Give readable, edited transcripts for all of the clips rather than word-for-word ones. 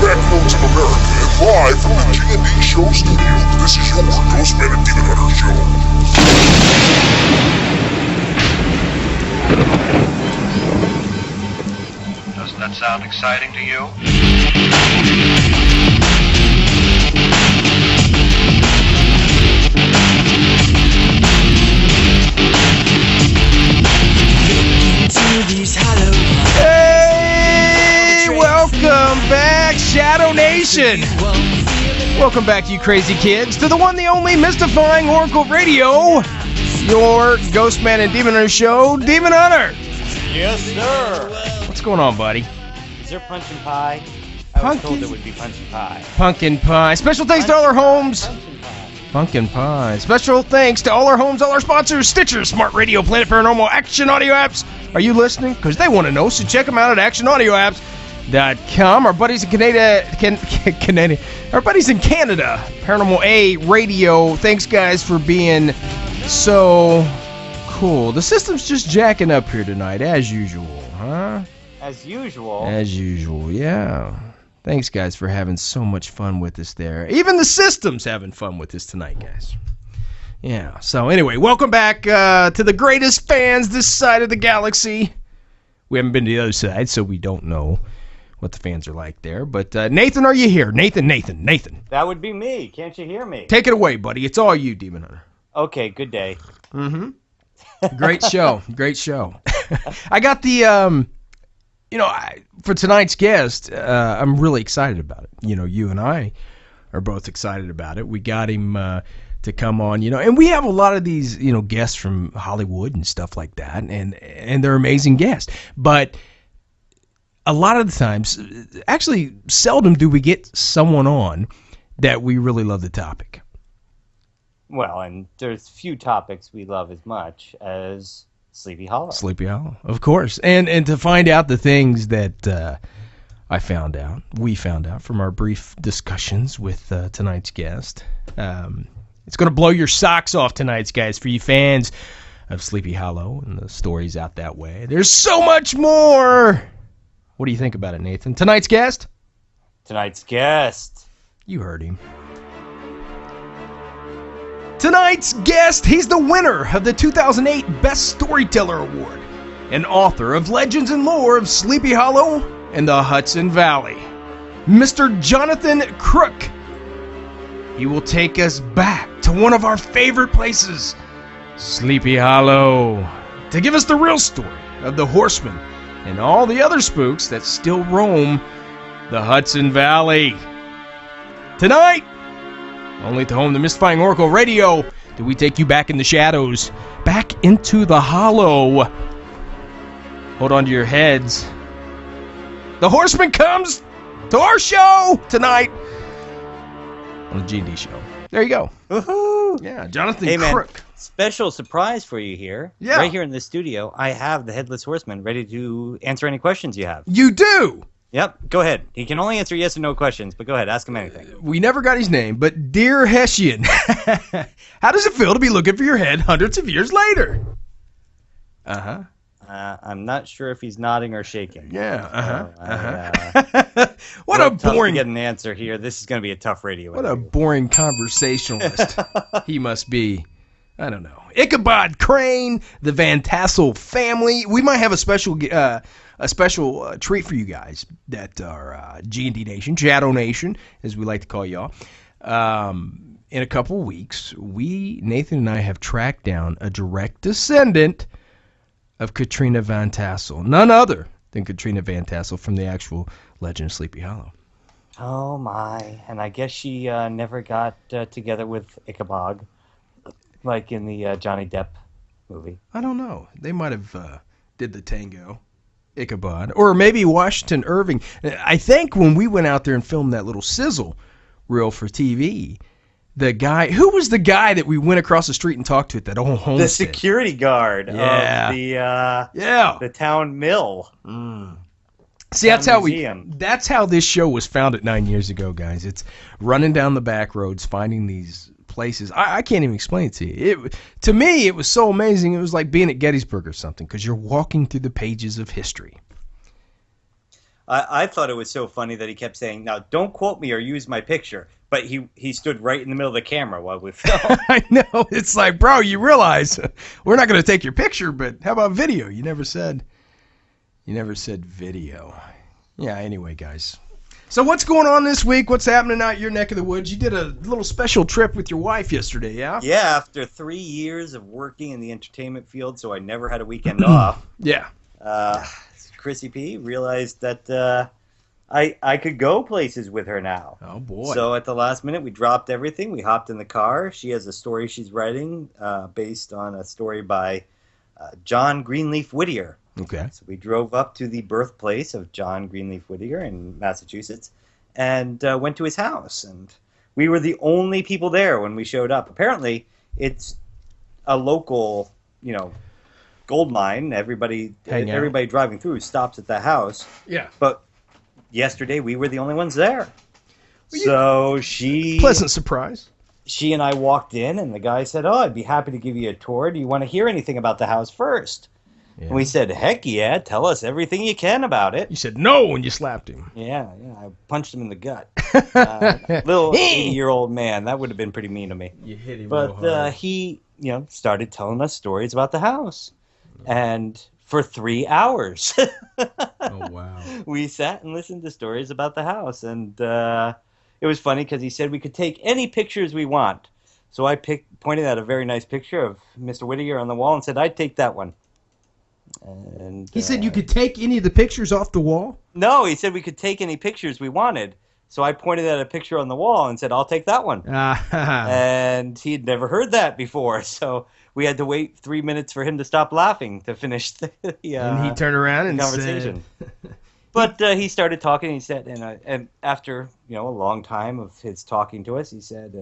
backbones of America, and live from the G&D Show studio, this is your GhostMan&Demon Hunter Show. Doesn't that sound exciting to you? Hey, welcome back, Shadow Nation. Welcome back, you crazy kids, to the one, the only, mystifying Oracle Radio, your GhostMan&Demon Hunter show, Demon Hunter. Yes, sir. What's going on, buddy? Is there punch and pie? I was told there would be punch and pie. Pumpkin pie. Special thanks to all our homes. Pumpkin pie. Special thanks to all our homes, all our sponsors, Stitcher, Smart Radio, Planet Paranormal, Action Audio Apps. Are you listening? Because they want to know, so check them out at actionaudioapps.com. Our buddies in Canada, our buddies in Canada, Paranormal A Radio. Thanks, guys, for being so cool. The system's just jacking up here tonight, as usual, huh? As usual? As usual, yeah. Thanks, guys, for having so much fun with us there. Even the system's having fun with us tonight, guys. Yeah, so anyway, welcome back to the greatest fans this side of the galaxy. We haven't been to the other side, so we don't know what the fans are like there. But Nathan, are you here? Nathan. That would be me. Can't you hear me? Take it away, buddy. It's all you, Demon Hunter. Okay, good day. Mm-hmm. Great show. I got the... for tonight's guest, I'm really excited about it. You and I are both excited about it. We got him to come on, and we have a lot of these, guests from Hollywood and stuff like that, and they're amazing guests. But a lot of the times, actually, seldom do we get someone on that we really love the topic. Well, and there's few topics we love as much as Sleepy Hollow. Sleepy Hollow, of course. And to find out the things that we found out from our brief discussions with tonight's guest. It's going to blow your socks off tonight, guys, for you fans of Sleepy Hollow and the stories out that way. There's so much more. What do you think about it, Nathan? Tonight's guest? You heard him. Tonight's guest, he's the winner of the 2008 Best Storyteller Award and author of Legends&Lore of Sleepy Hollow and the Hudson Valley, Mr. Jonathan Kruk. He will take us back to one of our favorite places, Sleepy Hollow, to give us the real story of the Horseman and all the other spooks that still roam the Hudson Valley. Tonight, only to home the Mystifying Oracle Radio, do we take you back in the shadows, back into the hollow. Hold on to your heads. The Horseman comes to our show tonight on the G&D show. There you go. Woohoo! Yeah, Jonathan Man, Kruk. special surprise for you here. Yeah. Right here in the studio, I have the Headless Horseman ready to answer any questions you have. You do? Yep, go ahead. He can only answer yes or no questions, but go ahead, ask him anything. We never got his name, but Dear Hessian, how does it feel to be looking for your head hundreds of years later? Uh-huh. I'm not sure if he's nodding or shaking. Yeah, What a boring... to get an answer here. This is going to be a tough radio interview. What a boring conversationalist he must be. I don't know. Ichabod Crane, the Van Tassel family. We might have a special treat for you guys that are G&D Nation, Shadow Nation, as we like to call y'all. In a couple weeks, Nathan and I have tracked down a direct descendant of Katrina Van Tassel, none other than Katrina Van Tassel from the actual Legend of Sleepy Hollow. Oh my! And I guess she never got together with Ichabod, like in the Johnny Depp movie. I don't know. They might have did the tango, Ichabod, or maybe Washington Irving. I think when we went out there and filmed that little sizzle reel for TV. Who was the guy that we went across the street and talked to at that old homestead? The security guard of the town mill. See, that's how this show was founded 9 years ago, guys. It's running down the back roads, finding these places. I can't even explain it to you. To me, it was so amazing. It was like being at Gettysburg or something, because you're walking through the pages of history. I thought it was so funny that he kept saying, "Now, don't quote me or use my picture." But he stood right in the middle of the camera while we filmed. I know. It's like, bro, you realize we're not going to take your picture, but how about video? You never said video. Yeah, anyway, guys. So what's going on this week? What's happening out your neck of the woods? You did a little special trip with your wife yesterday, yeah? Yeah, after 3 years of working in the entertainment field, so I never had a weekend off. Yeah. Chrissy P realized that I could go places with her now. Oh, boy. So at the last minute, we dropped everything. We hopped in the car. She has a story she's writing based on a story by John Greenleaf Whittier. Okay. So we drove up to the birthplace of John Greenleaf Whittier in Massachusetts and went to his house. And we were the only people there when we showed up. Apparently, it's a local, gold mine. Everybody driving through stops at the house. Yeah. But yesterday, we were the only ones there. So pleasant surprise. She and I walked in, and the guy said, "Oh, I'd be happy to give you a tour. Do you want to hear anything about the house first?" Yeah. And we said, "Heck yeah, tell us everything you can about it." You said no when you slapped him. Yeah, I punched him in the gut. Little 80-year-old man. That would have been pretty mean of me. You hit him But real hard. he, started telling us stories about the house. And for 3 hours. Oh, wow. We sat and listened to stories about the house. And it was funny because he said we could take any pictures we want. So I pointed at a very nice picture of Mr. Whittier on the wall and said, "I'd take that one." And he said you could take any of the pictures off the wall? No, he said we could take any pictures we wanted. So I pointed at a picture on the wall and said, "I'll take that one." And he'd never heard that before. So we had to wait 3 minutes for him to stop laughing to finish the and he turned around and conversation. said... But he started talking. He said, and after a long time of his talking to us, he said,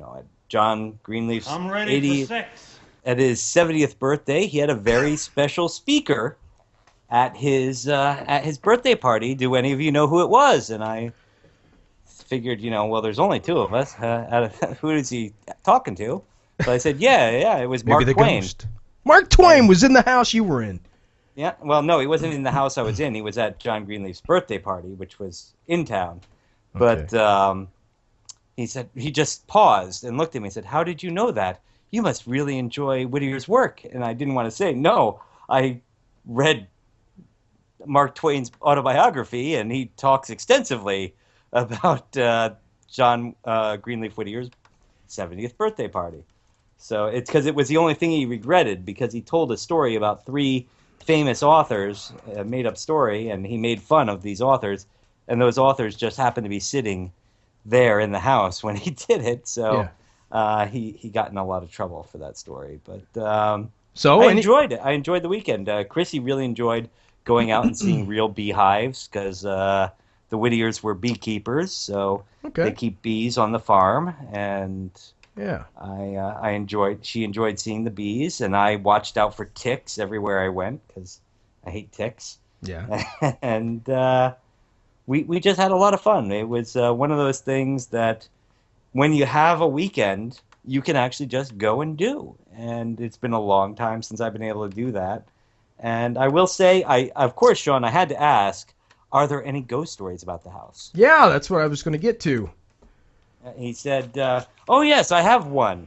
at John Greenleaf's I'm ready for sex. At his 70th birthday, he had a very special speaker at his birthday party. Do any of you know who it was? And I figured, well, there's only two of us. Who is he talking to? So I said, yeah, it was Mark Twain. Ghost. Mark Twain was in the house you were in. Yeah, well, no, he wasn't in the house I was in. He was at John Greenleaf's birthday party, which was in town. But he said, he just paused and looked at me and said, "How did you know that? You must really enjoy Whittier's work." And I didn't want to say, "No, I read Mark Twain's autobiography, and he talks extensively about John Greenleaf Whittier's 70th birthday party." So it's because it was the only thing he regretted, because he told a story about 3 famous authors, a made-up story, and he made fun of these authors, and those authors just happened to be sitting there in the house when he did it. So he got in a lot of trouble for that story. But I enjoyed it. I enjoyed the weekend. Chrissy really enjoyed going out and seeing real beehives, because the Whittiers were beekeepers, so they keep bees on the farm, and she enjoyed seeing the bees, and I watched out for ticks everywhere I went, because I hate ticks. Yeah. And we just had a lot of fun. It was one of those things that when you have a weekend, you can actually just go and do. And it's been a long time since I've been able to do that. And I will say, of course, Sean, I had to ask, are there any ghost stories about the house? Yeah, that's what I was going to get to. He said, "Oh, yes, I have one."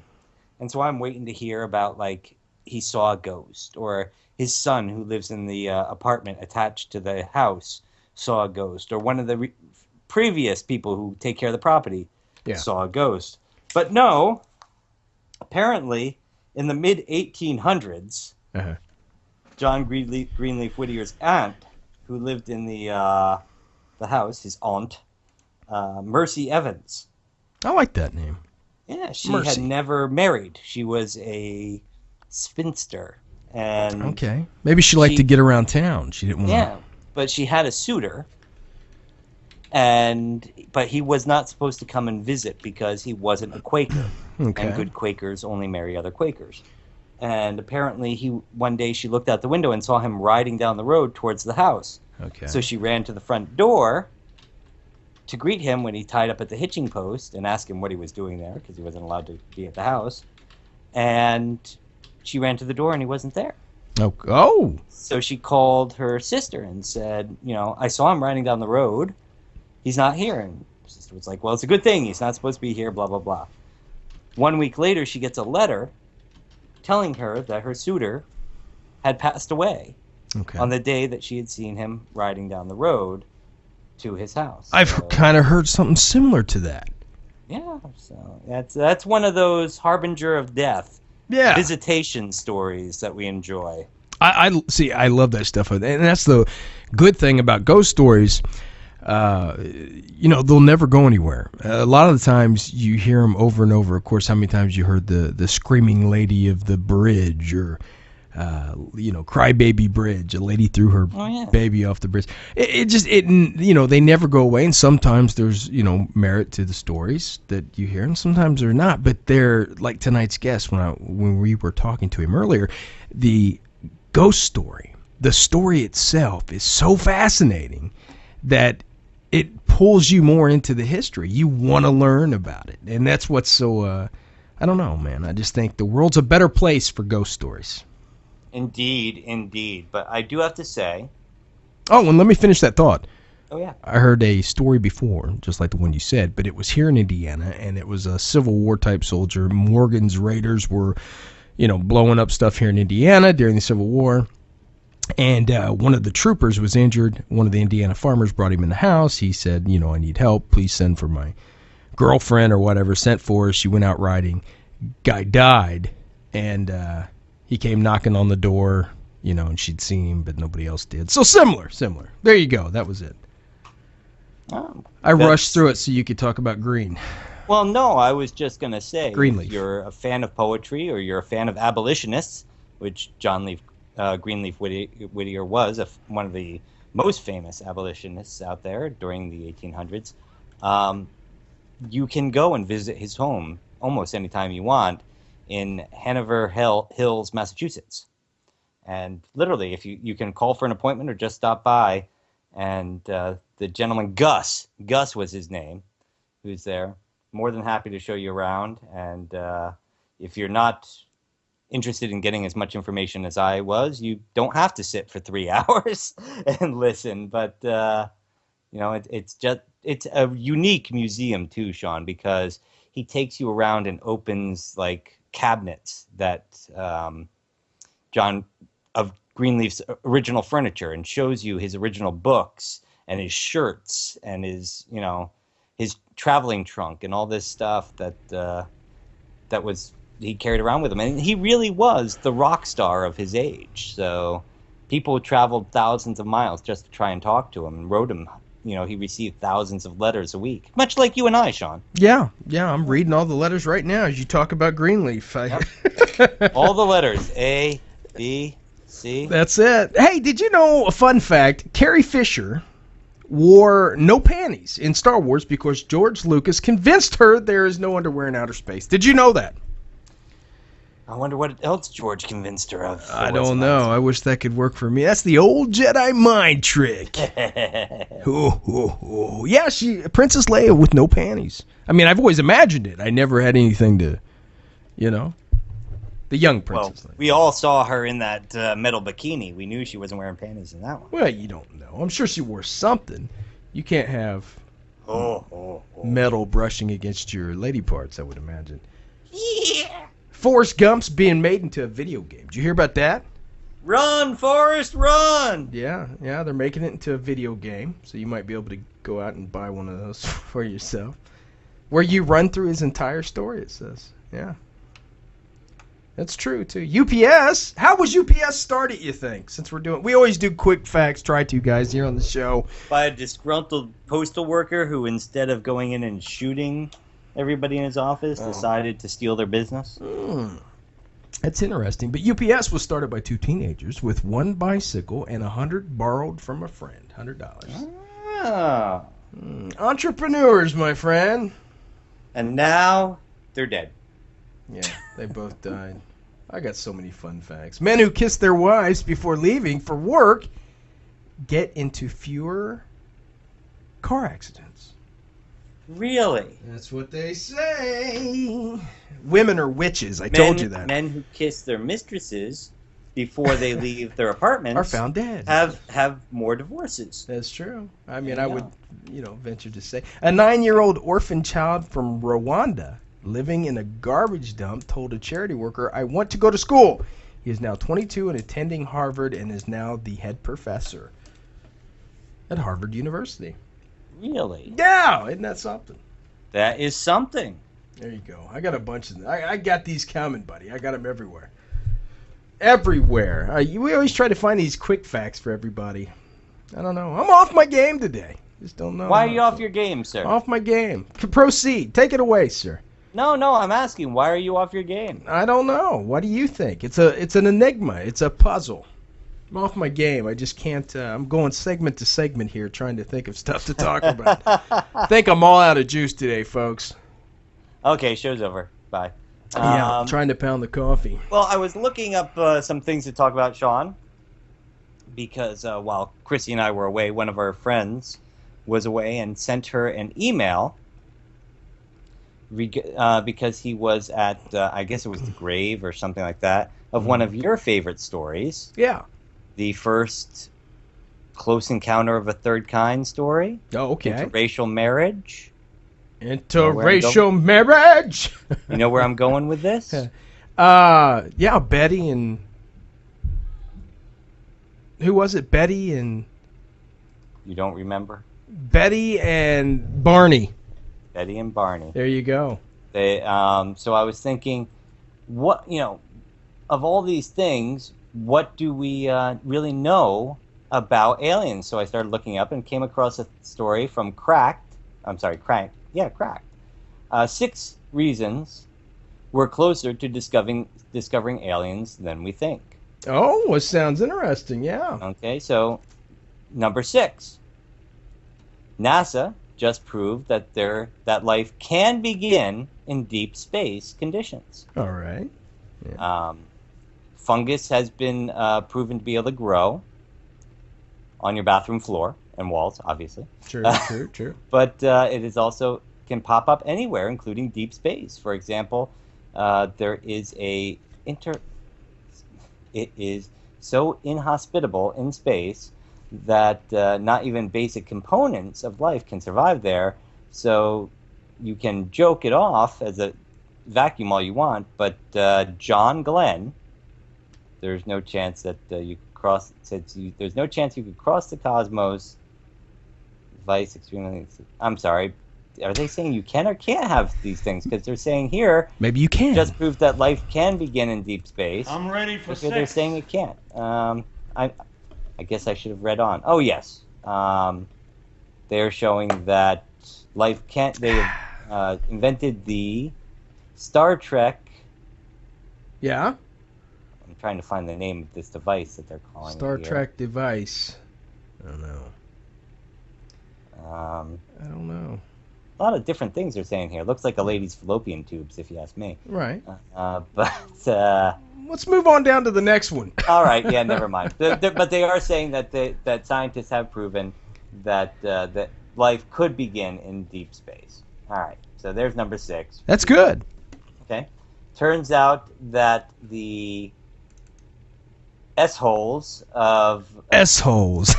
And so I'm waiting to hear about, like, he saw a ghost, or his son, who lives in the apartment attached to the house, saw a ghost, or one of the previous people who take care of the property saw a ghost. But no, apparently, in the mid-1800s, John Greenleaf Whittier's aunt, who lived in the house, his aunt, Mercy Evans. I like that name. Yeah, she had never married. She was a spinster. And maybe she liked to get around town. She didn't want to... but she had a suitor, but he was not supposed to come and visit because he wasn't a Quaker. And good Quakers only marry other Quakers. And apparently one day she looked out the window and saw him riding down the road towards the house. So she ran to the front door to greet him when he tied up at the hitching post and ask him what he was doing there, because he wasn't allowed to be at the house. And she ran to the door and he wasn't there. Oh. So she called her sister and said, I saw him riding down the road. He's not here. And her sister was like, well, it's a good thing. He's not supposed to be here, blah, blah, blah. 1 week later, she gets a letter telling her that her suitor had passed away on the day that she had seen him riding down the road to his house. I've kind of heard something similar to that. Yeah, so that's one of those harbinger of death visitation stories that we enjoy. I see. I love that stuff, and that's the good thing about ghost stories. They'll never go anywhere. A lot of the times you hear them over and over. Of course, how many times you heard the screaming lady of the bridge, or Crybaby Bridge, a lady threw her baby off the bridge. They never go away, and sometimes there's, merit to the stories that you hear, and sometimes they're not, but they're like tonight's guest when we were talking to him earlier, the ghost story, the story itself is so fascinating that it pulls you more into the history. You want to learn about it, and that's what's so, I don't know, man. I just think the world's a better place for ghost stories. Indeed. But I do have to say... Oh, and let me finish that thought. Oh, yeah. I heard a story before, just like the one you said, but it was here in Indiana, and it was a Civil War type soldier. Morgan's Raiders were, blowing up stuff here in Indiana during the Civil War. And one of the troopers was injured. One of the Indiana farmers brought him in the house. He said, I need help. Please send for my girlfriend or whatever. Sent for her. She went out riding. Guy died, and... he came knocking on the door, and she'd seen him, but nobody else did. So similar. There you go. That was it. I rushed through it so you could talk about Green. Well, no, I was just going to say, Greenleaf. If you're a fan of poetry or you're a fan of abolitionists, which Greenleaf Whittier was one of the most famous abolitionists out there during the 1800s, you can go and visit his home almost anytime you want in Hanover Hills, Massachusetts. And literally, if you can call for an appointment or just stop by, and the gentleman, Gus was his name, who's there, more than happy to show you around. And if you're not interested in getting as much information as I was, you don't have to sit for 3 hours and listen. But, it's a unique museum too, Sean, because he takes you around and opens, like, cabinets that John of Greenleaf's original furniture, and shows you his original books and his shirts and his traveling trunk and all this stuff that he carried around with him. And he really was the rock star of his age. So people traveled thousands of miles just to try and talk to him and wrote him. He received thousands of letters a week, much like you and I, Sean. Yeah, I'm reading all the letters right now as you talk about Greenleaf. Yep. All the letters, A, B, C. That's it. Hey, did you know a fun fact? Carrie Fisher wore no panties in Star Wars because George Lucas convinced her there is no underwear in outer space. Did you know that? I wonder what else George convinced her of. I don't know. I wish that could work for me. That's the old Jedi mind trick. Yeah, Princess Leia with no panties. I mean, I've always imagined it. I never had anything to, the young Princess Leia. We all saw her in that metal bikini. We knew she wasn't wearing panties in that one. Well, you don't know. I'm sure she wore something. You can't have metal brushing against your lady parts, I would imagine. Yeah. Forrest Gump's being made into a video game. Did you hear about that? Run, Forrest, run! Yeah, they're making it into a video game, so you might be able to go out and buy one of those for yourself. Where you run through his entire story, it says. Yeah. That's true, too. UPS? How was UPS started, you think? Since we always do quick facts, try to, guys, here on the show. By a disgruntled postal worker who, instead of going in and shooting everybody in his office, decided to steal their business. That's interesting. But UPS was started by two teenagers with one bicycle and $100 borrowed from a friend. $100. Ah. Entrepreneurs, my friend. And now they're dead. Yeah, they both died. I got so many fun facts. Men who kiss their wives before leaving for work get into fewer car accidents. Really? That's what they say. Women are witches. I told you that. Men who kiss their mistresses before they leave their apartments Are found dead. have more divorces. That's true. I mean, Yeah. I would, venture to say. A 9-year-old orphan child from Rwanda living in a garbage dump told a charity worker, "I want to go to school." He is now 22 and attending Harvard and is now the head professor at Harvard University. Really? Yeah, isn't that something? That is something. There you go. I got a bunch of them. I got these coming, buddy. I got them everywhere. Everywhere. We always try to find these quick facts for everybody. I don't know. I'm off my game today. Just don't know. Why are you off your game, sir? Off my game. Proceed. Take it away, sir. No, I'm asking. Why are you off your game? I don't know. What do you think? It's an enigma. It's a puzzle. I'm off my game. I just can't. I'm going segment to segment here, trying to think of stuff to talk about. I think I'm all out of juice today, folks. Okay, show's over. Bye. Yeah, I'm trying to pound the coffee. Well, I was looking up some things to talk about, Sean, because while Chrissy and I were away, one of our friends was away and sent her an email because he was at, I guess it was the grave or something like that, of one of your favorite stories. Yeah. The first Close Encounter of a Third Kind story. Oh, okay. Interracial marriage. Interracial marriage. You know where I'm going with this? Yeah, Betty and who was it? Betty and You don't remember? Betty and Barney. Betty and Barney. There you go. They so I was thinking, what of all these things, what do we really know about aliens? So I started looking up and came across a story from Cracked. Yeah, Cracked. 6 reasons we're closer to discovering aliens than we think. Oh, it sounds interesting. Yeah. Okay, so number 6. NASA just proved that life can begin in deep space conditions. All right. Yeah. Fungus has been proven to be able to grow on your bathroom floor and walls, obviously. True. But it is also can pop up anywhere, including deep space. For example, there is it is so inhospitable in space that not even basic components of life can survive there. So you can joke it off as a vacuum all you want, but John Glenn, there's no chance that you could cross. There's no chance you could cross the cosmos. Vice extremely. I'm sorry. Are they saying you can or can't have these things? Because they're saying here maybe you can. Just prove that life can begin in deep space. I'm ready for 6. They're saying it can't. I guess I should have read on. Oh yes. They're showing that life can't. They invented the Star Trek. Yeah. I'm trying to find the name of this device that they're calling Star Trek device. I don't know. I don't know. A lot of different things they're saying here. Looks like a lady's fallopian tubes, if you ask me. Right. But let's move on down to the next one. All right. Yeah. Never mind. But they are saying that scientists have proven that life could begin in deep space. All right. So there's number 6. That's good. Okay. Turns out that the S-holes of... S-holes.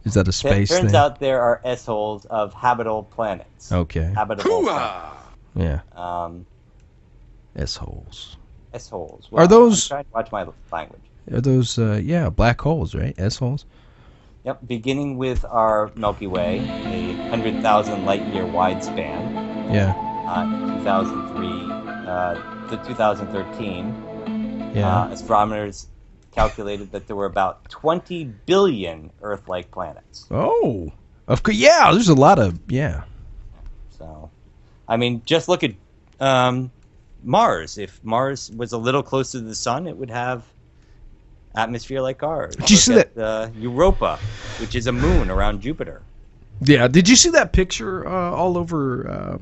Is that a space thing? Turns out there are S-holes of habitable planets. Okay. Habitable planets. Yeah. S-holes. S-holes. Are those... I'm trying to watch my language. Are those, black holes, right? S-holes? Yep. Beginning with our Milky Way, a 100,000 light-year wide span. Yeah. 2003 to 2013. Yeah. Astronomers calculated that there were about 20 billion Earth-like planets. Oh, of course. Yeah, there's a lot of So, I mean, just look at Mars. If Mars was a little closer to the sun, it would have atmosphere like ours. Did you see that? Europa, which is a moon around Jupiter. Yeah. Did you see that picture all over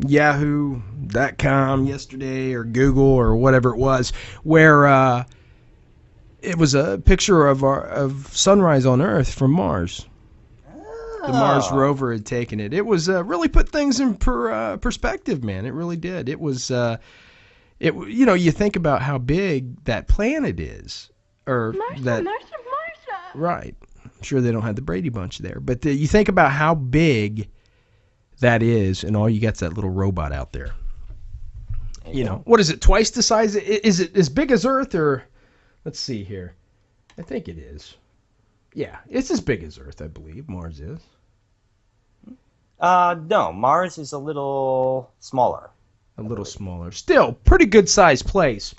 Yahoo.com yesterday or Google or whatever it was, where it was a picture of sunrise on Earth from Mars. The Mars rover had taken it. It was really put things in perspective, man. It really did. It was You think about how big that planet is, or Martha. right. I'm sure they don't have the Brady Bunch there, but you think about how big that is, and all you got's that little robot out there. What is it? Twice the size? Is it as big as Earth, or let's see here. I think it is. Yeah, it's as big as Earth, I believe. Mars is. No, Mars is a little smaller. A little smaller. Still, pretty good sized place.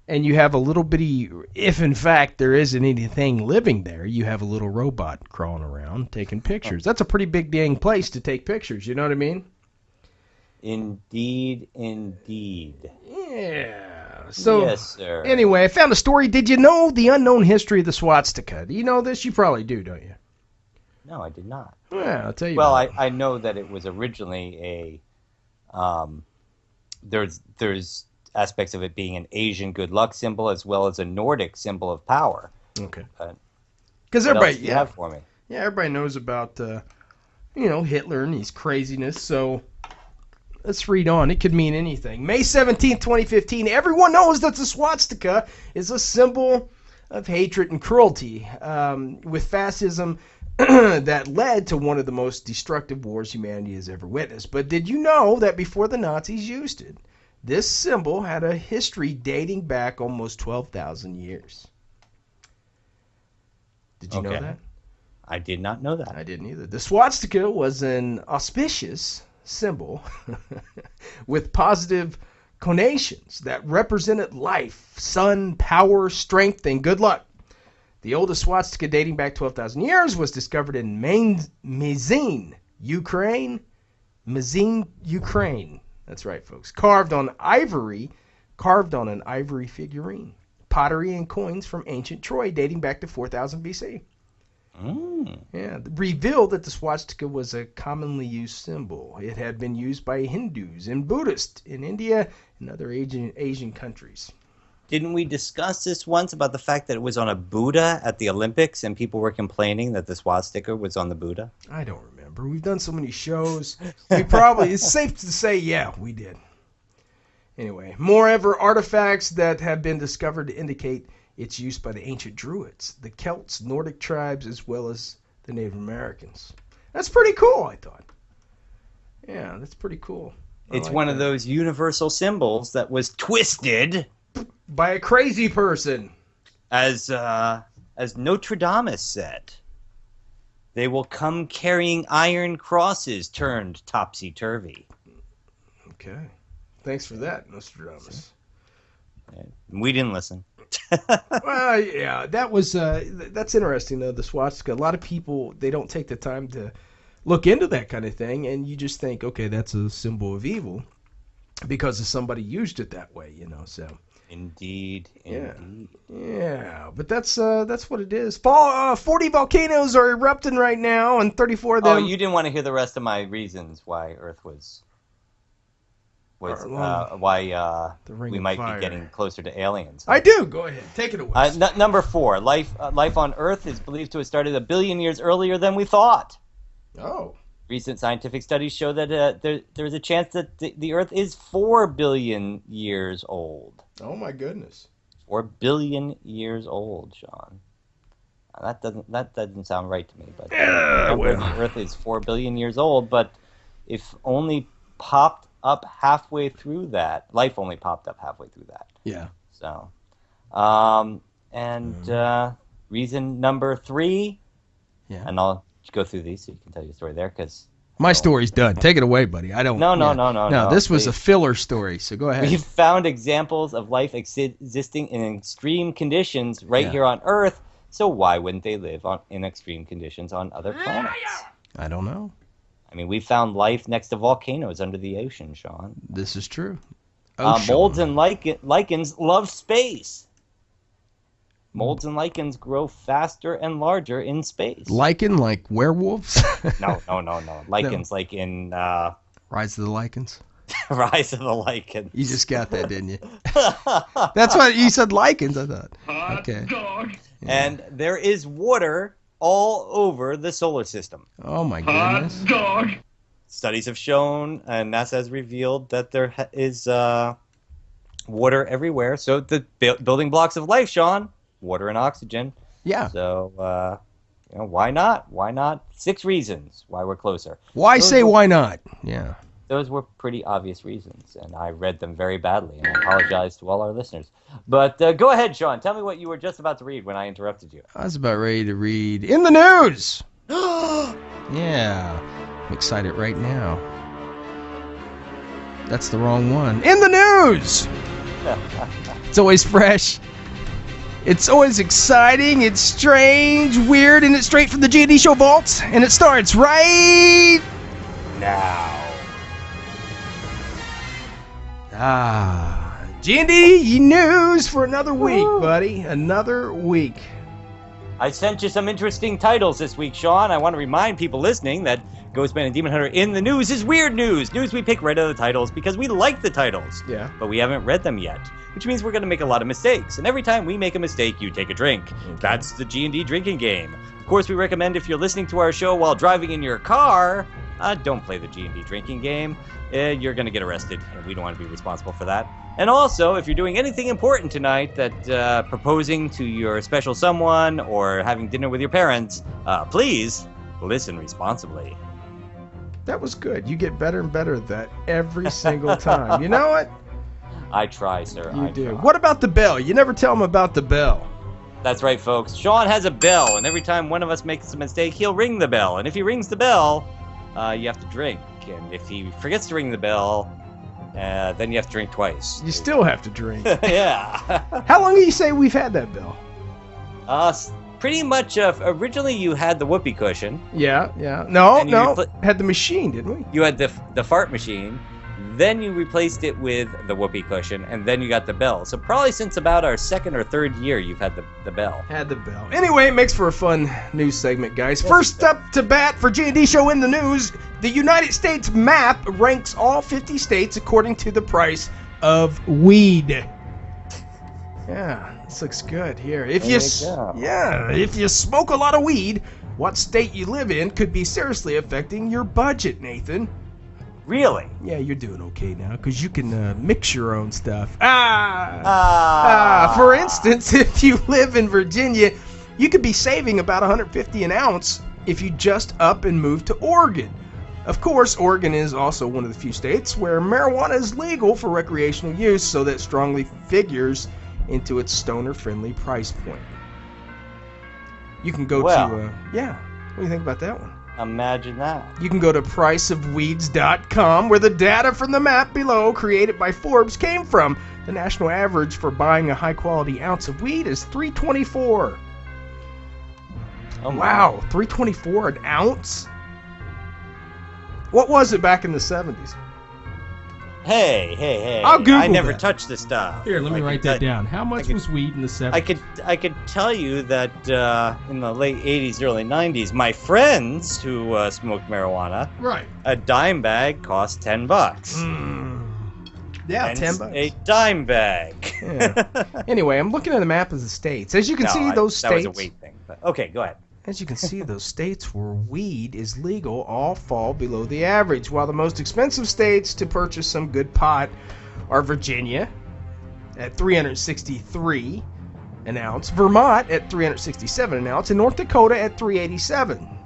And you have a little bitty, if in fact there isn't anything living there, you have a little robot crawling around taking pictures. That's a pretty big dang place to take pictures, you know what I mean? Indeed, indeed. Yeah. So, yes, sir. Anyway, I found a story. Did you know the unknown history of the swastika? Do you know this? You probably do, don't you? No, I did not. Yeah, I'll tell you. Well, I know that it was originally there's aspects of it being an Asian good luck symbol as well as a Nordic symbol of power. Okay. Because everybody, you have for me? Yeah, everybody knows about Hitler and his craziness. So let's read on. It could mean anything. May 17th, 2015. Everyone knows that the swastika is a symbol of hatred and cruelty, with fascism that led to one of the most destructive wars humanity has ever witnessed. But did you know that before the Nazis used it, this symbol had a history dating back almost 12,000 years? Did you know that? I did not know that. I didn't either. The swastika was an auspicious symbol with positive connotations that represented life, sun, power, strength, and good luck. The oldest swastika, dating back 12,000 years, was discovered in Mazin, Ukraine. Mazin, Ukraine. That's right, folks. Carved on an ivory figurine. Pottery and coins from ancient Troy, dating back to 4000 BC. Yeah, revealed that the swastika was a commonly used symbol. It had been used by Hindus and Buddhists in India and other Asian countries. Didn't we discuss this once about the fact that it was on a Buddha at the Olympics and people were complaining that the swastika was on the Buddha? I don't remember. We've done so many shows. It's safe to say, yeah, we did. Anyway, moreover, artifacts that have been discovered to indicate its use by the ancient Druids, the Celts, Nordic tribes, as well as the Native Americans. That's pretty cool, I thought. Yeah, that's pretty cool. It's one of those universal symbols that was twisted by a crazy person. As Notre Dame said, they will come carrying iron crosses turned topsy-turvy. Okay. Thanks for that, Nostradamus. We didn't listen. Well, yeah, that's interesting, though, the swastika. A lot of people, they don't take the time to look into that kind of thing, and you just think, okay, that's a symbol of evil because somebody used it that way, so... Indeed. Yeah, but that's what it is. 40 volcanoes are erupting right now, and 34 of them... Oh, you didn't want to hear the rest of my reasons why Earth why we might be getting closer to aliens. I do. Go ahead. Take it away. Number 4. Life on Earth is believed to have started 1 billion years earlier than we thought. Oh. Recent scientific studies show that there's a chance that the Earth is 4 billion years old. Oh my goodness. 4 billion years old, Sean. That doesn't sound right to me. But the Earth is 4 billion years old. But if only popped up halfway through that, life only popped up halfway through that. Yeah. So, reason number 3. Yeah. And I'll go through these so you can tell your story there, because my story's done. Take it away, buddy. I don't. No. This was a filler story, so go ahead. We've found examples of life existing in extreme conditions here on Earth. So why wouldn't they live in extreme conditions on other planets? I don't know. I mean, we found life next to volcanoes under the ocean, Sean. This is true. Molds and lichens love space. Molds and lichens grow faster and larger in space. Lichen, like werewolves? No. Lichens, like in... Rise of the Lichens? Rise of the Lichens. You just got that, didn't you? That's what you said, lichens, I thought. Okay. Dog. Yeah. And there is water all over the solar system. Oh, my goodness. Dog. Studies have shown, and NASA has revealed, that there is water everywhere. So the building blocks of life, Sean, water and oxygen. Yeah. So, why not? Why not? 6 reasons why we're closer. Why not? Yeah. Those were pretty obvious reasons, and I read them very badly, and I apologize to all our listeners. But go ahead, Sean. Tell me what you were just about to read when I interrupted you. I was about ready to read In the News! Yeah. I'm excited right now. That's the wrong one. In the News! It's always fresh. It's always exciting. It's strange, weird, and it's straight from the G&D Show vaults. And it starts right now. G&D News for another week, buddy. Another week. I sent you some interesting titles this week, Sean. I want to remind people listening that Ghostman and Demon Hunter in the News is weird news. News we pick right out of the titles because we like the titles. Yeah. But we haven't read them yet, which means we're going to make a lot of mistakes. And every time we make a mistake, you take a drink. Okay. That's the G&D drinking game. Of course, we recommend if you're listening to our show while driving in your car, don't play the G&D drinking game. You're going to get arrested, and we don't want to be responsible for that. And also, if you're doing anything important tonight, that proposing to your special someone or having dinner with your parents, please listen responsibly. That was good. You get better and better at that every single time. You know what? I try, sir. You do. What about the bell? You never tell them about the bell. That's right, folks. Sean has a bell, and every time one of us makes a mistake, he'll ring the bell. And if he rings the bell, you have to drink. And if he forgets to ring the bell, then you have to drink twice. You still have to drink. Yeah. How long do you say we've had that bell? Pretty much. Originally, you had the whoopee cushion. Yeah. No. Had the machine, didn't we? You had the fart machine. Then you replaced it with the whoopee cushion, and then you got the bell. So probably since about our 2nd or 3rd year, you've had the bell. Had the bell. Anyway, it makes for a fun news segment, guys. First up to bat for G&D Show in the News, the United States map ranks all 50 states according to the price of weed. Yeah, this looks good here. If you smoke a lot of weed, what state you live in could be seriously affecting your budget, Nathan. Really? Yeah, you're doing okay now because you can mix your own stuff. For instance, if you live in Virginia, you could be saving about $150 an ounce if you just up and move to Oregon. Of course, Oregon is also one of the few states where marijuana is legal for recreational use, so that strongly figures into its stoner-friendly price point. You can go to... What do you think about that one? Imagine that. You can go to priceofweeds.com, where the data from the map below, created by Forbes, came from. The national average for buying a high-quality ounce of weed is $3.24. Oh, wow, $3.24 an ounce? What was it back in the 70s? Hey. I'll Google I never that. touched the stuff. Here, let me write that down. How much was weed in the 70s? I could tell you that in the late 80s, early 90s, my friends who smoked marijuana, right, a dime bag cost $10. Yeah, and $10. A dime bag. Yeah. Anyway, I'm looking at the map of the states. As you can see, those states... That was a weight thing. But, okay, go ahead. As you can see, those states where weed is legal all fall below the average, while the most expensive states to purchase some good pot are Virginia at $363 an ounce, Vermont at $367 an ounce, and North Dakota at $387.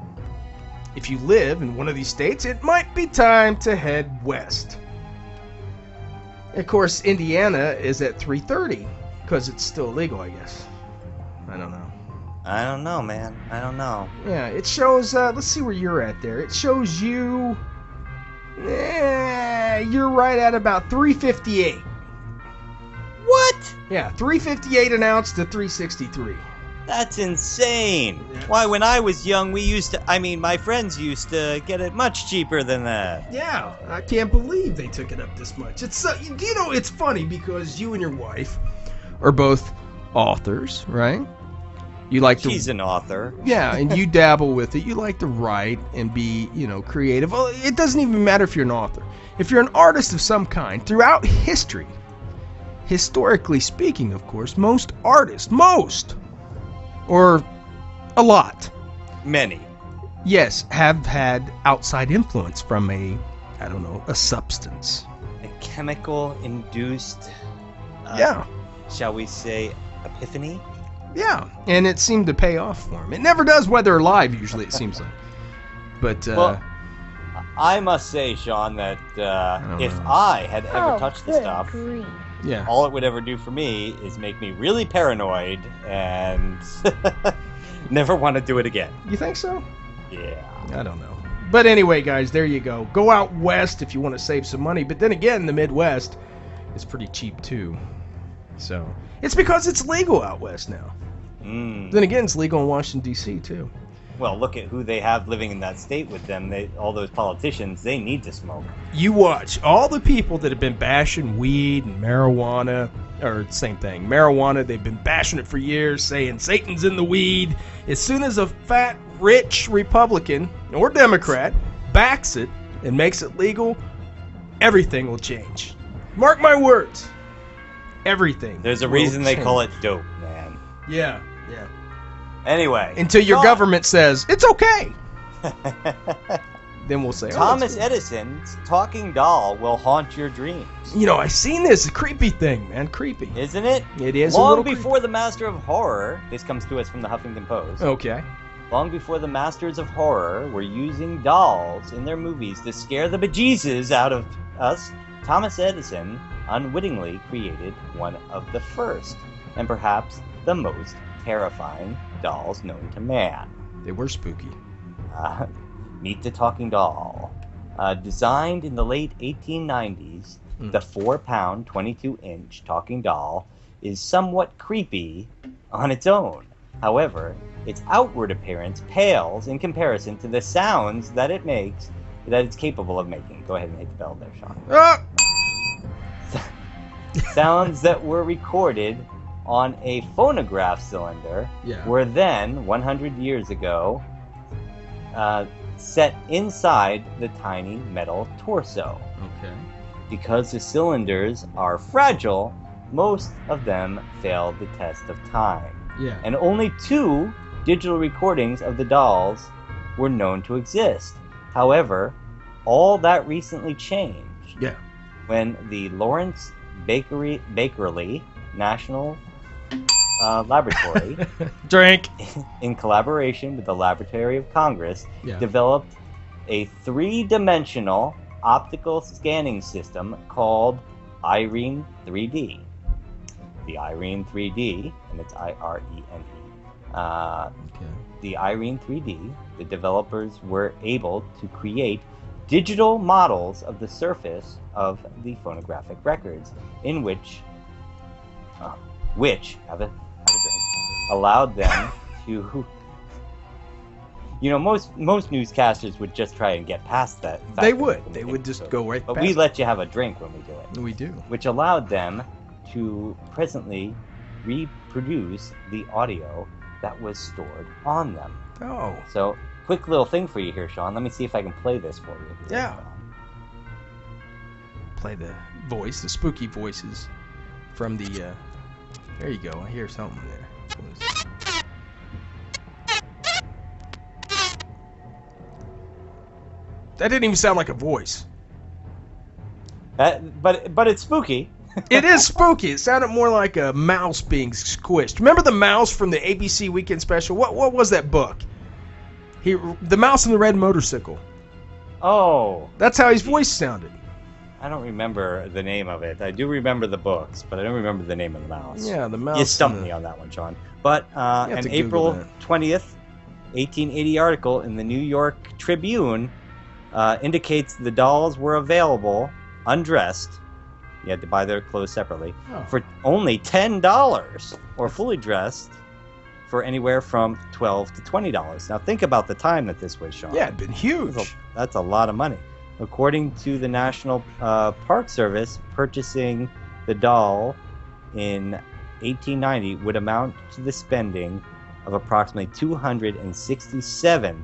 If you live in one of these states, it might be time to head west. Of course, Indiana is at $330 because it's still illegal, I guess. I don't know. I don't know, man. I don't know. Yeah, it shows, let's see where you're at there. It shows you, you're right at about $358. What? Yeah, $358 an ounce to $363. That's insane. Yeah. Why, when I was young, my friends used to get it much cheaper than that. Yeah, I can't believe they took it up this much. It's, it's funny because you and your wife are both authors, right? She's an author. Yeah, and you dabble with it. You like to write and be, creative. Well, it doesn't even matter if you're an author. If you're an artist of some kind, throughout history, historically speaking, of course, most artists, or a lot, many, yes, have had outside influence from a substance. A chemical-induced Yeah. Shall we say epiphany? Yeah, and it seemed to pay off for him. It never does, whether live, usually, it seems like. But, Well, I must say, Sean, that if I had ever touched the stuff, yeah. all it would ever do for me is make me really paranoid and never want to do it again. You think so? Yeah. I don't know. But anyway, guys, there you go. Go out west if you want to save some money. But then again, the Midwest is pretty cheap, too. So, it's because it's legal out west now. Then again, it's legal in Washington, D.C., too. Well, look at who they have living in that state with them. All those politicians, they need to smoke. You watch all the people that have been bashing weed and marijuana, or same thing, marijuana, they've been bashing it for years, saying Satan's in the weed. As soon as a fat, rich Republican or Democrat backs it and makes it legal, everything will change. Mark my words. Everything. There's a reason they call it dope, man. Yeah. Anyway. Until your government says, it's okay. Then we'll say, Thomas Edison's talking doll will haunt your dreams. You know, I seen this. A creepy thing, man. Creepy. Isn't it? It is Long a little before the Master of Horror, this comes to us from the Huffington Post. Okay. Long before the Masters of Horror were using dolls in their movies to scare the bejesus out of us, Thomas Edison unwittingly created one of the first, and perhaps the most terrifying dolls known to man. They were spooky. Meet the talking doll. Designed in the late 1890s, the 4-pound, 22-inch talking doll is somewhat creepy on its own. However, its outward appearance pales in comparison to the sounds that it's capable of making. Go ahead and hit the bell there, Sean. Sounds that were recorded on a phonograph cylinder were then, 100 years ago, set inside the tiny metal torso. Okay. Because the cylinders are fragile, most of them failed the test of time. Yeah. And only 2 digital recordings of the dolls were known to exist. However, all that recently changed. Yeah. When the Lawrence Bakerly National Laboratory, drink, in collaboration with the Library of Congress, developed a 3-dimensional optical scanning system called Irene 3D. The Irene 3D, and it's IRENE. The Irene 3D, the developers were able to create digital models of the surface of the phonographic records, in which have a drink, allowed them to. You know, most newscasters would just try and get past that. They would just go right but past we let you have a drink when we do it. We do. Which allowed them to presently reproduce the audio that was stored on them. Oh. So, quick little thing for you here, Sean. Let me see if I can play this for you. Yeah. Play the voice, the spooky voices from the. There you go. I hear something there. What is it? That didn't even sound like a voice. But it's spooky. It is spooky. It sounded more like a mouse being squished. Remember the mouse from the ABC Weekend Special? What was that book? The Mouse and the Red Motorcycle. Oh. That's how his voice sounded. I don't remember the name of it. I do remember the books, but I don't remember the name of the mouse. Yeah, the mouse. You stumped me on that one, Sean. But an April 20th, 1880 article in the New York Tribune indicates the dolls were available undressed. You had to buy their clothes separately for only $10, or fully dressed for anywhere from $12 to $20. Now think about the time that this was, Sean. Yeah, it'd been huge. That's a lot of money. According to the National Park Service, purchasing the doll in 1890 would amount to the spending of approximately $267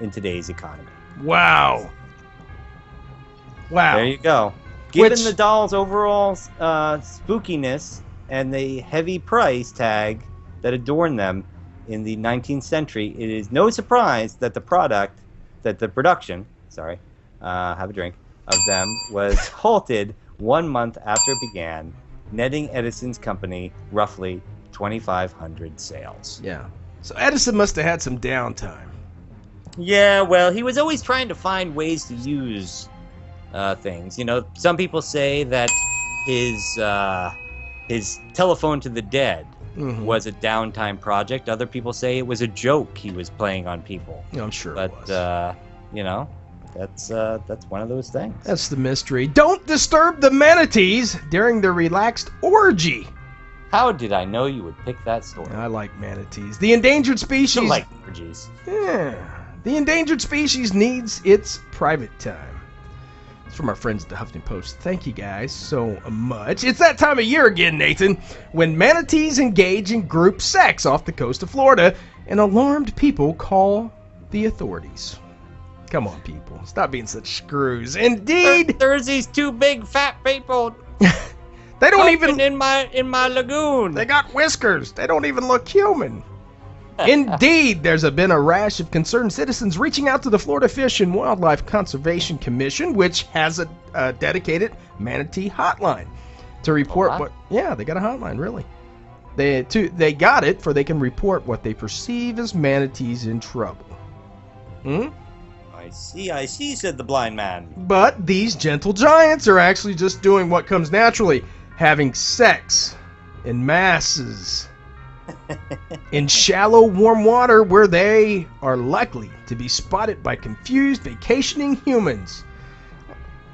in today's economy. Wow. There you go. Given the doll's overall spookiness and the heavy price tag that adorned them in the 19th century, it is no surprise that the production, have a drink, of them was halted 1 month after it began netting Edison's company roughly 2,500 sales. Yeah. So Edison must have had some downtime. Yeah, well, he was always trying to find ways to use things. You know, some people say that his telephone to the dead was a downtime project. Other people say it was a joke he was playing on people. I'm sure but, it was. You know, that's one of those things. That's the mystery. Don't disturb the manatees during their relaxed orgy. How did I know you would pick that story? I like manatees. The endangered species... You like orgies. Yeah. The endangered species needs its private time. It's from our friends at the Huffington Post. Thank you guys so much. It's that time of year again, Nathan, when manatees engage in group sex off the coast of Florida, and alarmed people call the authorities. Come on, people. Stop being such screws. Indeed! There's these two big fat people... They don't even in my lagoon. They got whiskers. They don't even look human. Indeed, there's been a rash of concerned citizens reaching out to the Florida Fish and Wildlife Conservation Commission, which has a dedicated manatee hotline to report what. Yeah, they got a hotline, really. They got it for they can report what they perceive as manatees in trouble. I see, said the blind man. But these gentle giants are actually just doing what comes naturally. Having sex in masses in shallow, warm water where they are likely to be spotted by confused vacationing humans.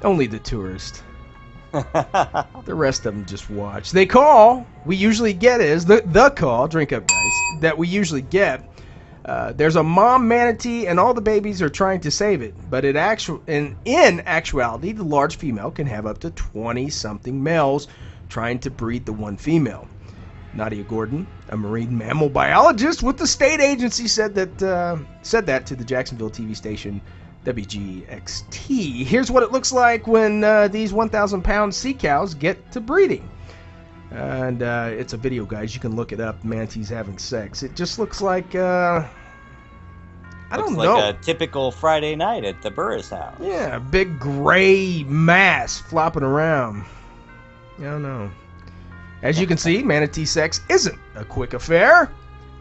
Only the tourists. The rest of them just watch. They call. We usually get is the call. Drink up, guys. That we usually get. There's a mom manatee and all the babies are trying to save it. But in actuality, the large female can have up to 20-something males trying to breed the one female. Nadia Gordon, a marine mammal biologist with the state agency, said that to the Jacksonville TV station WGXT. Here's what it looks like when these 1,000-pound sea cows get to breeding. And it's a video, guys. You can look it up. Manatees having sex. It just looks like I don't know. Like a typical Friday night at the Burris house. Yeah, a big gray mass flopping around. I don't know. As you can see, manatee sex isn't a quick affair.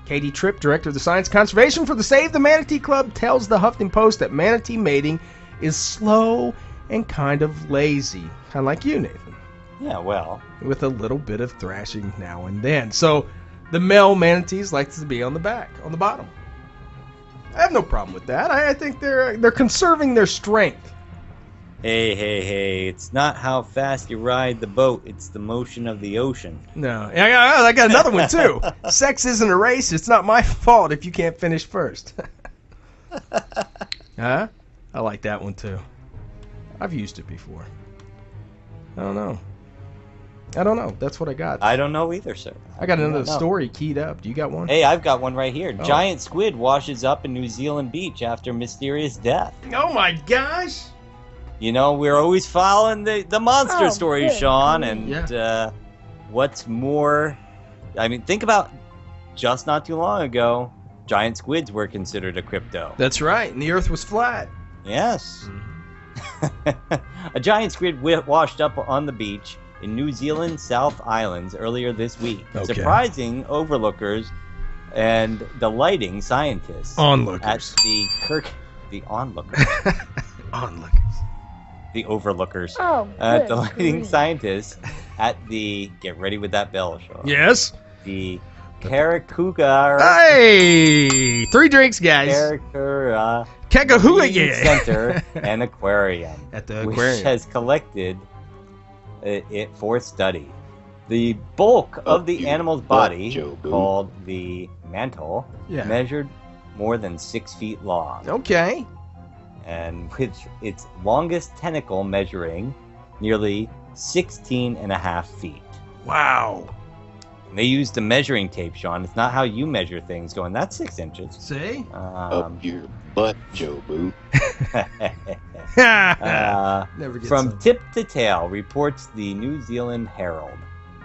Katie Tripp, director of the Science Conservation for the Save the Manatee Club, tells the Huffington Post that manatee mating is slow and kind of lazy. Kind of like you, Nathan. Yeah, well. With a little bit of thrashing now and then. So the male manatees like to be on the bottom. I have no problem with that. I think they're conserving their strength. Hey, it's not how fast you ride the boat, it's the motion of the ocean. No, I got another one too. Sex isn't a race, it's not my fault if you can't finish first. Huh? I like that one too. I've used it before. I don't know. That's what I got. I don't know either, sir. I got another story keyed up. Do you got one? Hey, I've got one right here. Oh. Giant squid washes up in New Zealand beach after mysterious death. Oh my gosh! You know, we're always following the monster stories, Sean, and what's more, I mean, think about just not too long ago, giant squids were considered a crypto. That's right, and the earth was flat. Yes. A giant squid washed up on the beach in New Zealand South Islands earlier this week, surprising overlookers and delighting scientists. Onlookers. At the onlookers. Onlookers. The overlookers. Delighting scientists at the, get ready with that bell, Sean. Yes. The Karakuga. Hey! 3 drinks, guys. Kekahuga Center and Aquarium. At the aquarium. Which has collected it for study. The bulk of the animal's body, called the mantle, measured more than 6 feet long. Okay. And with its longest tentacle measuring nearly 16.5 feet. Wow. And they used the measuring tape, Sean. It's not how you measure things going, that's 6 inches. See? Up your butt, Joe Boo. From tip to tail, reports the New Zealand Herald.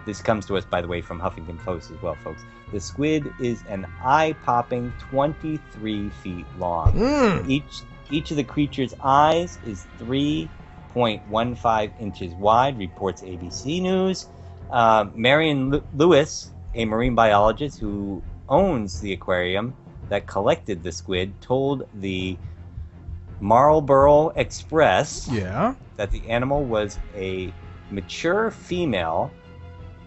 This comes to us, by the way, from Huffington Post as well, folks. The squid is an eye-popping 23 feet long. Each of the creature's eyes is 3.15 inches wide, reports ABC News. Marion Lewis, a marine biologist who owns the aquarium that collected the squid, told the Marlborough Express that the animal was a mature female,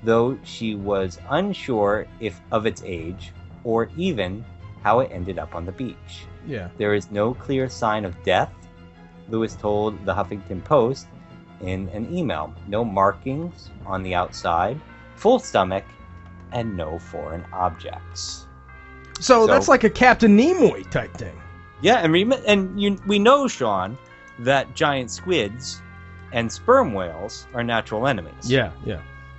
though she was unsure of its age or even how it ended up on the beach. Yeah. There is no clear sign of death, Lewis told the Huffington Post in an email. No markings on the outside, full stomach, and no foreign objects. So that's like a Captain Nimoy type thing. Yeah, we know, Sean, that giant squids and sperm whales are natural enemies. Yeah.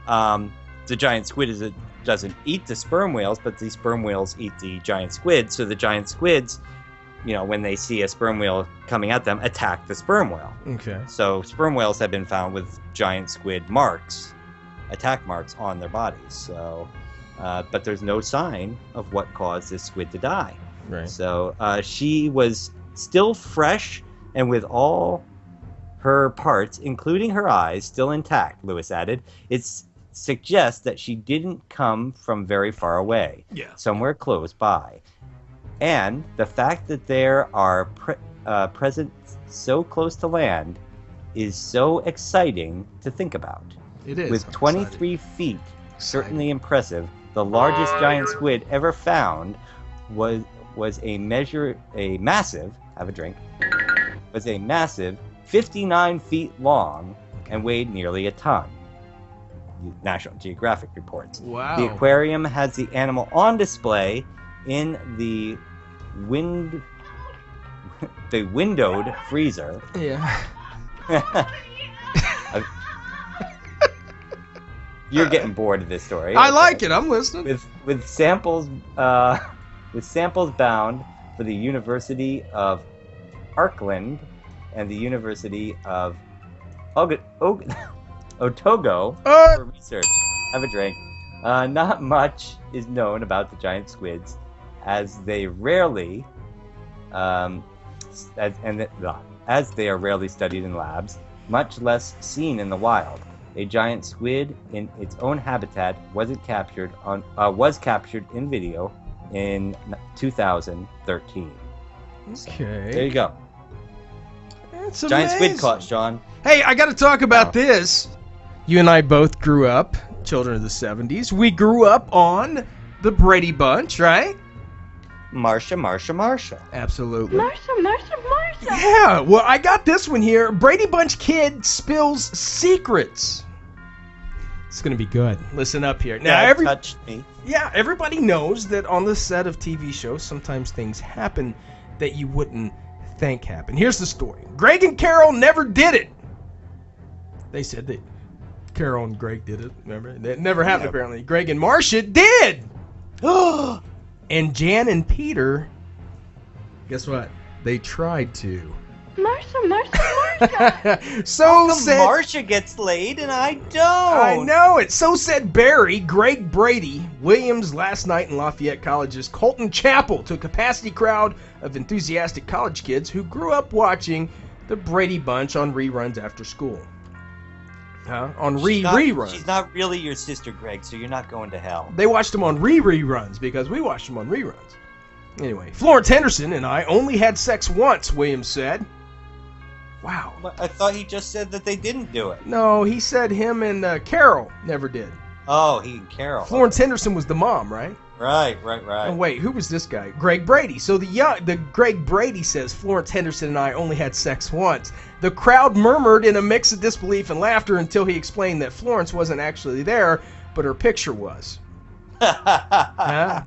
The giant squid doesn't eat the sperm whales, but the sperm whales eat the giant squid. So the giant squids, when they see a sperm whale coming at them, attack the sperm whale. Okay. So sperm whales have been found with giant squid attack marks on their bodies. So, but there's no sign of what caused this squid to die. Right. So she was still fresh and with all her parts, including her eyes, still intact, Lewis added. It suggests that she didn't come from very far away, somewhere close by. And the fact that there are presents so close to land is so exciting to think about. It is. With 23 feet, certainly impressive, the largest giant squid ever found was a massive 59 feet long and weighed nearly a ton. National Geographic reports. Wow. The aquarium has the animal on display in the windowed freezer. Yeah. You're getting bored of this story. I like it. I'm listening. With samples bound for the University of Auckland and the University of Otago for research. Have a drink. Not much is known about the giant squids, as they rarely, as they are rarely studied in labs, much less seen in the wild. A giant squid in its own habitat was captured in video in 2013. Okay. So, there you go. That's giant amazing. squid caught, Sean. Hey, I got to talk about this. You and I both grew up, children of the 70s. We grew up on the Brady Bunch, right? Marsha. Absolutely. Marsha. Yeah, well, I got this one here. Brady Bunch kid spills secrets. It's going to be good. Listen up here. Now, touched me. Yeah, everybody knows that on the set of TV shows, sometimes things happen that you wouldn't think happen. Here's the story. Greg and Carol never did it. They said that Carol and Greg did it. Remember? That never happened, apparently. Greg and Marcia did. And Jan and Peter, guess what? They tried to. Marsha. So said Marcia gets laid and I don't. I know it. So said Barry. Greg Brady Williams last night in Lafayette College's Colton Chapel to a capacity crowd of enthusiastic college kids who grew up watching the Brady Bunch on reruns after school. On reruns. She's not really your sister, Greg, so you're not going to hell. They watched them on reruns because we watched them on reruns. Anyway, Florence Henderson and I only had sex once, Williams said. Wow. But I thought he just said that they didn't do it. No, he said him and Carol never did. Oh, he and Carol. Florence Henderson was the mom, right? Right. Oh, wait, who was this guy? Greg Brady. So the Greg Brady says Florence Henderson and I only had sex once. The crowd murmured in a mix of disbelief and laughter until he explained that Florence wasn't actually there, but her picture was.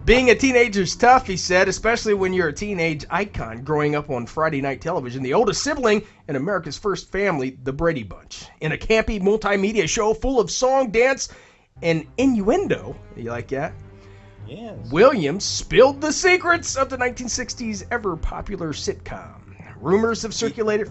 Being a teenager's tough, he said, especially when you're a teenage icon growing up on Friday night television, the oldest sibling in America's first family, the Brady Bunch. In a campy multimedia show full of song, dance, and innuendo. You like that? Yes. Williams spilled the secrets of the 1960s ever-popular sitcom. Rumors have circulated...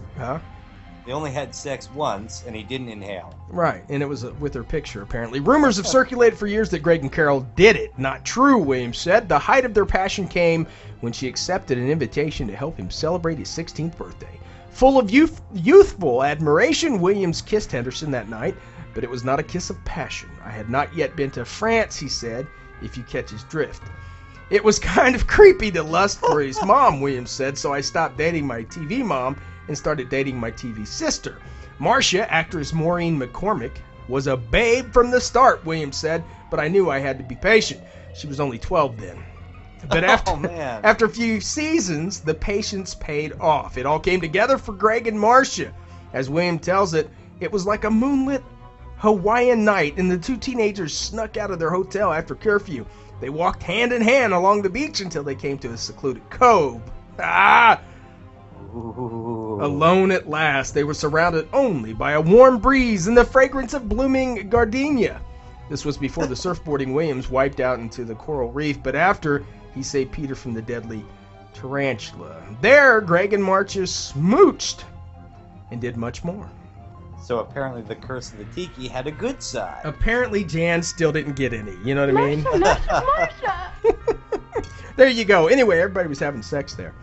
They only had sex once, and he didn't inhale. Right, and it was with her picture, apparently. Rumors have circulated for years that Greg and Carol did it. Not true, Williams said. The height of their passion came when she accepted an invitation to help him celebrate his 16th birthday. Full of youthful admiration, Williams kissed Henderson that night. but it was not a kiss of passion. I had not yet been to France, he said, if you catch his drift. It was kind of creepy to lust for his mom, Williams said, so I stopped dating my TV mom and started dating my TV sister. Marcia, actress Maureen McCormick, was a babe from the start, Williams said, but I knew I had to be patient. She was only 12 then. But after a few seasons, the patience paid off. It all came together for Greg and Marcia. As William tells it, it was like a moonlit Hawaiian night, and the two teenagers snuck out of their hotel after curfew. They walked hand in hand along the beach until they came to a secluded cove. Alone at last, they were surrounded only by a warm breeze and the fragrance of blooming gardenia. This was before the surfboarding Williams wiped out into the coral reef, but after he saved Peter from the deadly tarantula. There, Greg and Marcia smooched and did much more. So apparently the curse of the tiki had a good side. Apparently Jan still didn't get any, you know what I mean? Marcia! There you go. Anyway, everybody was having sex there.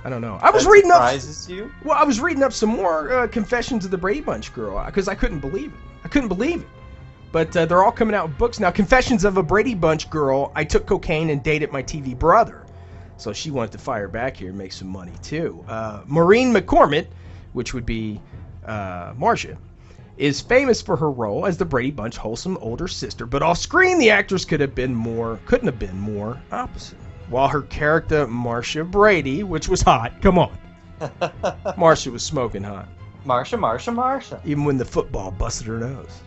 I don't know. I was That reading up. surprises you? Well, I was reading up some more Confessions of the Brady Bunch girl because I couldn't believe it. But they're all coming out with books now. Confessions of a Brady Bunch girl. I took cocaine and dated my TV brother. So she wanted to fire back here and make some money too. Maureen McCormick, which would be Marcia, is famous for her role as the Brady Bunch wholesome older sister. But off screen, the actress couldn't have been more opposite. While her character, Marcia Brady, which was hot, come on. Marcia was smoking hot. Marcia. Even when the football busted her nose.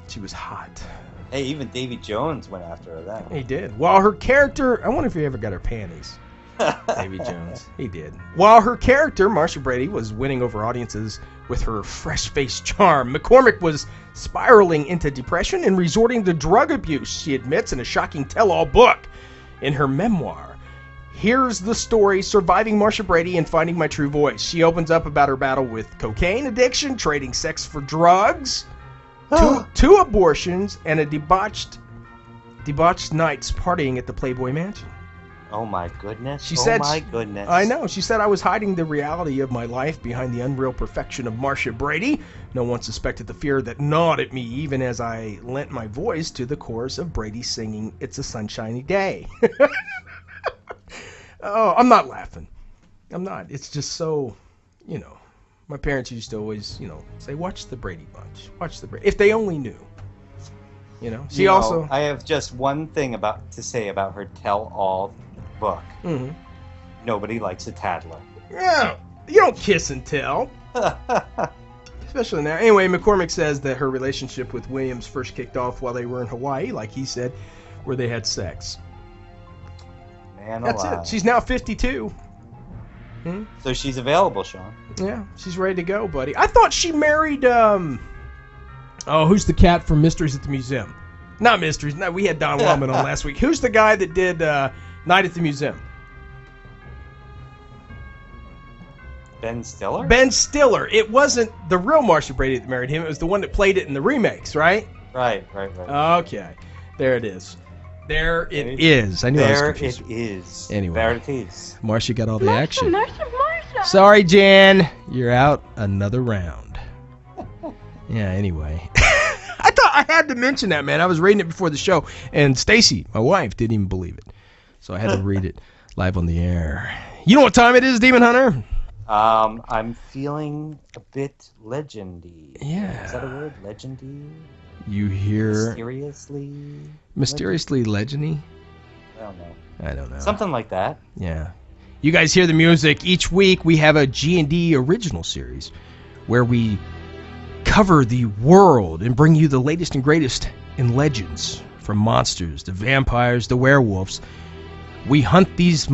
She was hot. Hey, even Davy Jones went after her then. He did. While her character, I wonder if he ever got her panties. Davy Jones. He did. While her character, Marcia Brady, was winning over audiences with her fresh-faced charm, McCormick was spiraling into depression and resorting to drug abuse, she admits in a shocking tell-all book. In her memoir, here's the story, Surviving Marcia Brady and Finding My True Voice. She opens up about her battle with cocaine addiction, trading sex for drugs, two abortions, and a debauched nights partying at the Playboy Mansion. Oh my goodness. She said, my goodness. I know. She said, I was hiding the reality of my life behind the unreal perfection of Marcia Brady. No one suspected the fear that gnawed at me even as I lent my voice to the chorus of Brady singing It's a Sunshiny Day. Oh, I'm not laughing. I'm not. It's just so, my parents used to always, say, watch the Brady Bunch. Watch the Brady. If they only knew. She also. I have just one thing to say about her tell-all book. Mm-hmm. Nobody likes a tattler. Yeah, you don't kiss and tell. Especially now. Anyway, McCormick says that her relationship with Williams first kicked off while they were in Hawaii, like he said, where they had sex. Man That's alive. it. She's now 52. So she's available, Sean. Yeah, she's ready to go, buddy. I thought she married, who's the cat from Mysteries at the Museum? Not Mysteries. No, we had Don Wellman on last week. Who's the guy that did Night at the Museum? Ben Stiller? Ben Stiller. It wasn't the real Marcia Brady that married him. It was the one that played it in the remakes, right? Right. Okay. There it is. There it is. I knew I was confused. It is. Anyway. There it is. Marcia got all the action. Marcia. Sorry, Jan. You're out another round. Yeah, anyway. I thought I had to mention that, man. I was reading it before the show, and Stacy, my wife, didn't even believe it. So I had to read it live on the air. You know what time it is, Demon Hunter? I'm feeling a bit legendy. Yeah. Is that a word? Legendy? You hear... Mysteriously legendy? I don't know. Something like that. Yeah. You guys hear the music. Each week we have a G&D original series where we cover the world and bring you the latest and greatest in legends. From monsters to vampires to werewolves. We hunt these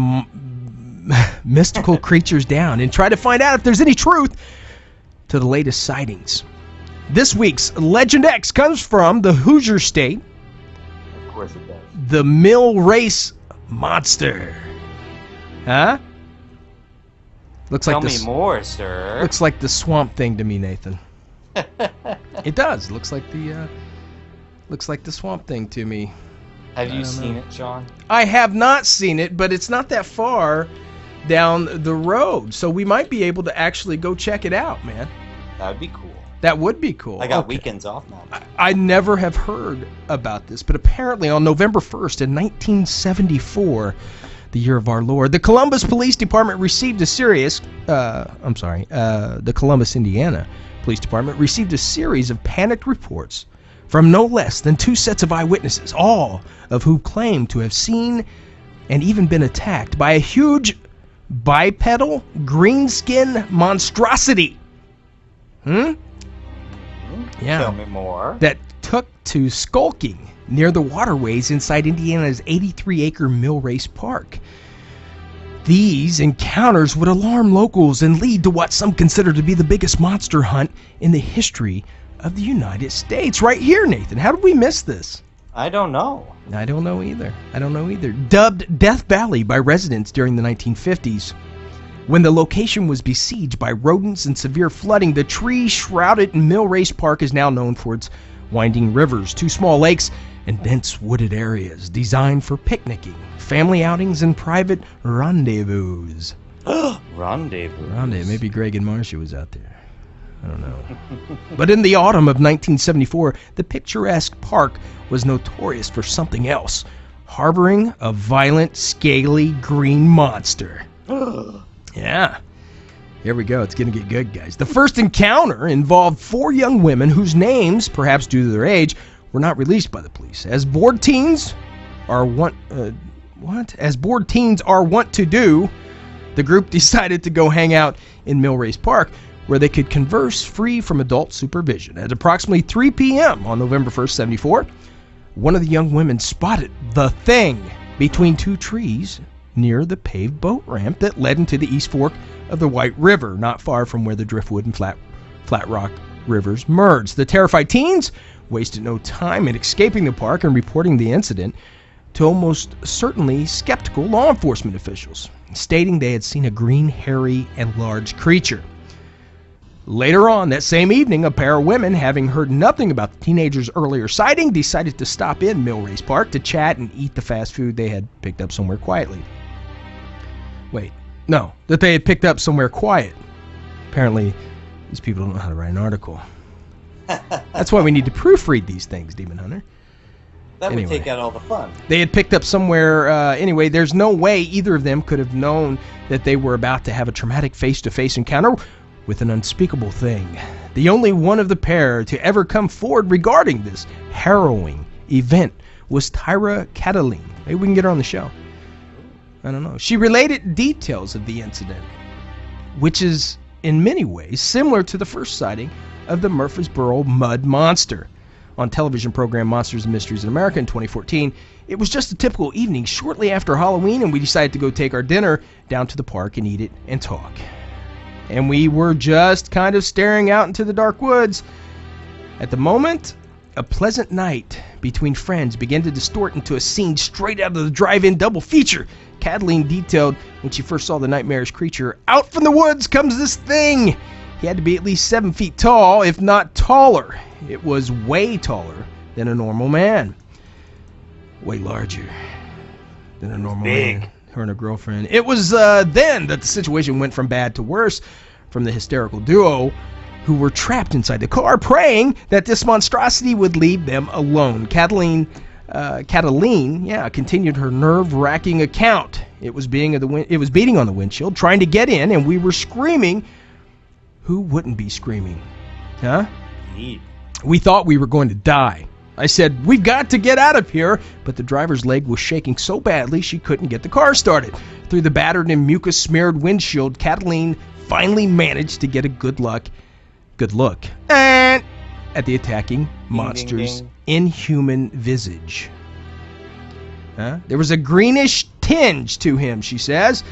mystical creatures down and try to find out if there's any truth to the latest sightings. This week's Legend X comes from the Hoosier State. Of course it does. The Mill Race Monster. Huh? Tell me more, sir. Looks like the Swamp Thing to me, Nathan. It does. Looks like the Swamp Thing to me. Have you seen it, Sean? I have not seen it, but it's not that far down the road, so we might be able to actually go check it out, man. That would be cool. That would be cool. I got weekends off now. I never have heard about this, but apparently on November 1st in 1974, the year of our Lord, the Columbus Police Department received the Columbus, Indiana Police Department received a series of panicked reports from no less than 2 sets of eyewitnesses, all of whom claimed to have seen and even been attacked by a huge bipedal green-skin monstrosity. Yeah. Tell me more. That took to skulking near the waterways inside Indiana's 83-acre Mill Race Park. These encounters would alarm locals and lead to what some consider to be the biggest monster hunt in the history of the United States. Right here, Nathan. How did we miss this? I don't know. I don't know either. Dubbed Death Valley by residents during the 1950s. When the location was besieged by rodents and severe flooding, the tree-shrouded Mill Race Park is now known for its winding rivers, 2 small lakes, and dense wooded areas designed for picnicking, family outings, and private rendezvous. Rendezvous. Maybe Greg and Marcia was out there. I don't know. But in the autumn of 1974, the picturesque park was notorious for something else, harboring a violent, scaly green monster. Yeah. Here we go. It's going to get good, guys. The first encounter involved 4 young women whose names, perhaps due to their age, were not released by the police. As bored teens are wont to do, the group decided to go hang out in Mill Race Park, where they could converse free from adult supervision. At approximately 3 p.m. on November 1st, 74, one of the young women spotted the thing between 2 trees near the paved boat ramp that led into the East Fork of the White River, not far from where the Driftwood and Flat Rock rivers merged. The terrified teens wasted no time in escaping the park and reporting the incident to almost certainly skeptical law enforcement officials, stating they had seen a green, hairy, and large creature. Later on that same evening, a pair of women, having heard nothing about the teenagers' earlier sighting, decided to stop in Mill Race Park to chat and eat the fast food they had picked up somewhere quietly. That they had picked up somewhere quiet. Apparently, these people don't know how to write an article. That's why we need to proofread these things, Demon Hunter. That would take out all the fun. They had picked up somewhere, anyway, there's no way either of them could have known that they were about to have a traumatic face-to-face encounter with an unspeakable thing. The only one of the pair to ever come forward regarding this harrowing event was Tyra Cataline. Maybe we can get her on the show. I don't know. She related details of the incident, which is in many ways similar to the first sighting of the Murfreesboro Mud Monster on television program Monsters and Mysteries in America in 2014. It was just a typical evening shortly after Halloween, and we decided to go take our dinner down to the park and eat it and talk. And we were just kind of staring out into the dark woods. At the moment, a pleasant night between friends began to distort into a scene straight out of the drive-in double feature. Cataline detailed when she first saw the nightmarish creature. Out from the woods comes this thing. He had to be at least 7 feet tall, if not taller. It was way taller than a normal man. Way larger than a normal man. Her and her girlfriend. It was then that the situation went from bad to worse, from the hysterical duo who were trapped inside the car, praying that this monstrosity would leave them alone. Cataline continued her nerve-wracking account. It was beating on the windshield, trying to get in, and we were screaming. Who wouldn't be screaming? Huh? Indeed. We thought we were going to die. I said, we've got to get out of here, but the driver's leg was shaking so badly she couldn't get the car started. Through the battered and mucus-smeared windshield, Cataline finally managed to get a good look at the attacking monster's inhuman visage. There was a greenish tinge to him, she says,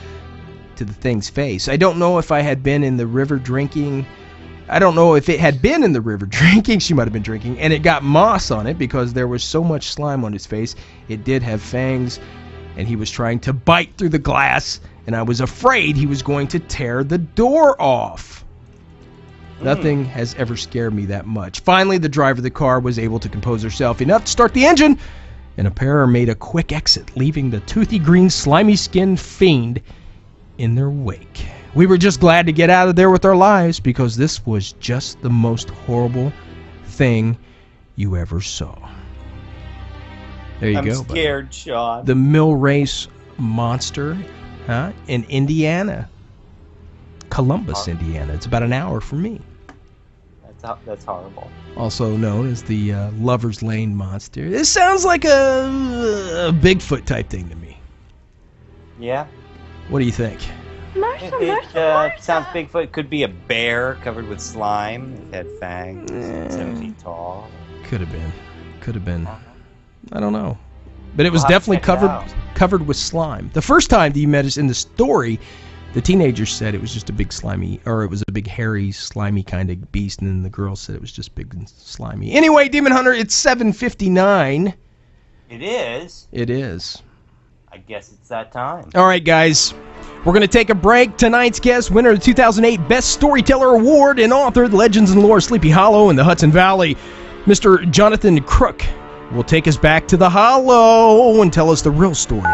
to the thing's face. I don't know if it had been in the river drinking. She might have been drinking, and it got moss on it because there was so much slime on his face. It did have fangs, and he was trying to bite through the glass, and I was afraid he was going to tear the door off. Nothing has ever scared me that much. Finally, the driver of the car was able to compose herself enough to start the engine, and a pair made a quick exit, leaving the toothy green, slimy-skinned fiend in their wake. We were just glad to get out of there with our lives because this was just the most horrible thing you ever saw. There you I'm go. I'm scared, Sean. The mill race monster, in Indiana. Columbus, Indiana. It's about an hour from me. That's horrible. Also known as the Lover's Lane monster. This sounds like a Bigfoot type thing to me. Yeah. What do you think? It sounds Bigfoot. Could be a bear covered with slime. It had fangs. 7 feet tall. Could have been. I don't know. But it was We'll have to definitely check it covered with slime. The first time that you met us in the story, the teenager said it was just a big slimy, or it was a big hairy, slimy kind of beast, and then the girl said it was just big and slimy. Anyway, Demon Hunter, it's 7:59. It is? It is. I guess it's that time. All right, guys. We're going to take a break. Tonight's guest, winner of the 2008 Best Storyteller Award and author of Legends&Lore, Sleepy Hollow, and the Hudson Valley, Mr. Jonathan Kruk, will take us back to the Hollow and tell us the real story.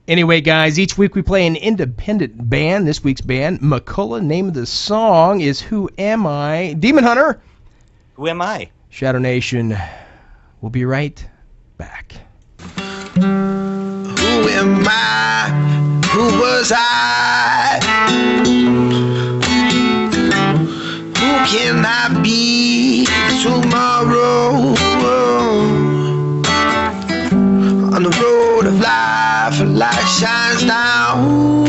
Anyway, guys, each week we play an independent band. This week's band, McCullough. Name of the song is Who Am I? Demon Hunter. Who am I? Shadow Nation. We'll be right back. Who am I? Who was I? Who can I be tomorrow? On the road of life, a light shines down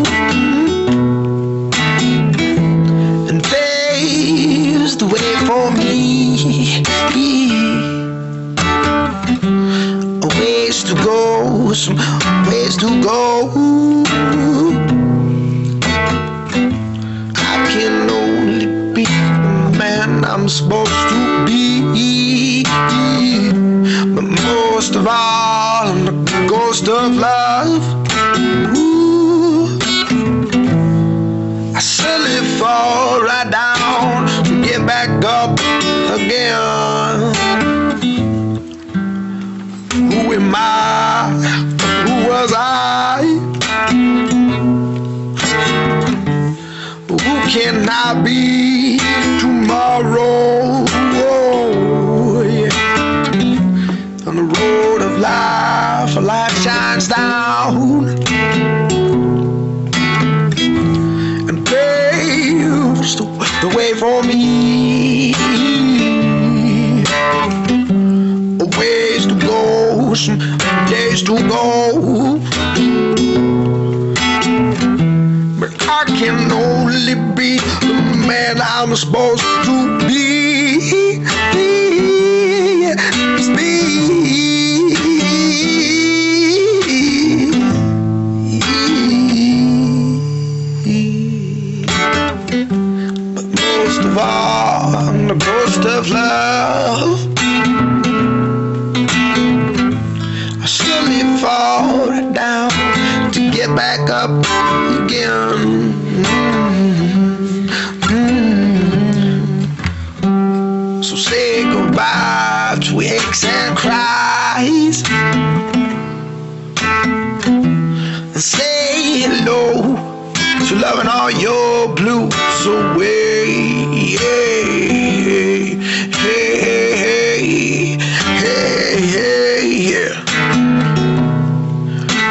and paves the way for me. A ways to go, some ways to go. I can only be the man I'm supposed to be. But most of all, I'm the ghost of love. Ooh. I slowly fall right down to get back up again. Who am I? Who was I? Who can I be tomorrow? Oh, yeah. On the road of life, a light shines down and paves the way for me. A ways to go, some days to go. But I can only be the man I'm supposed to be. But most of all, I'm the ghost of love. I slowly fall down to get back up again. So say goodbye to aches and cries, and say hello to loving all your blues away. Hey, hey, hey, hey, hey, yeah.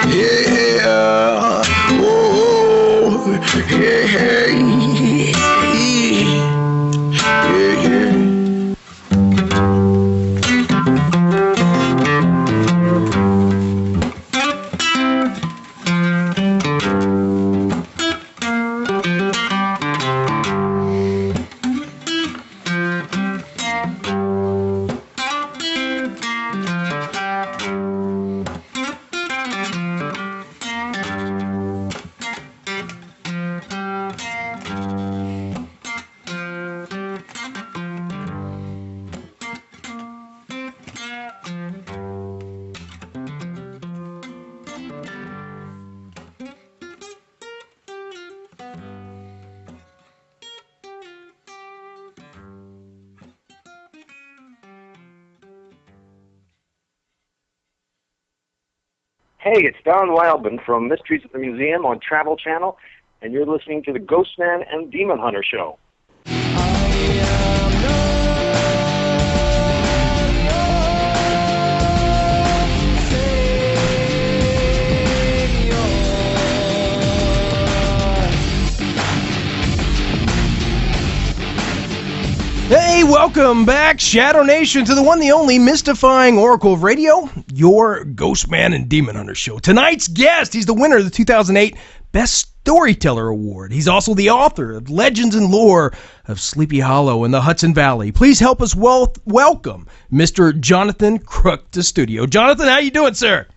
Yeah, oh, hey, hey, yeah, yeah. Hey, it's Don Wildman from Mysteries at the Museum on Travel Channel, and you're listening to the Ghostman and Demon Hunter Show. Hey, welcome back, Shadow Nation, to the one, the only mystifying oracle of radio, your Ghostman and Demon Hunter Show. Tonight's guest, he's the winner of the 2008 Best Storyteller Award. He's also the author of Legends&Lore of Sleepy Hollow and the Hudson Valley. Please help us welcome Mr. Jonathan Kruk to studio. Jonathan, how you doing, sir?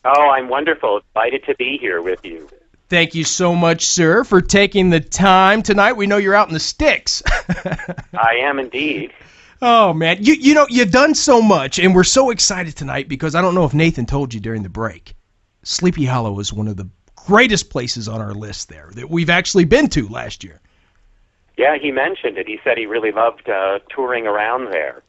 Oh, I'm wonderful. Excited to be here with you. Thank you so much, sir, for taking the time tonight. We know you're out in the sticks. I am indeed. Oh, man. You know, you've done so much, and we're so excited tonight because I don't know if Nathan told you during the break. Sleepy Hollow is one of the greatest places on our list there that we've actually been to last year. Yeah, he mentioned it. He said he really loved touring around there.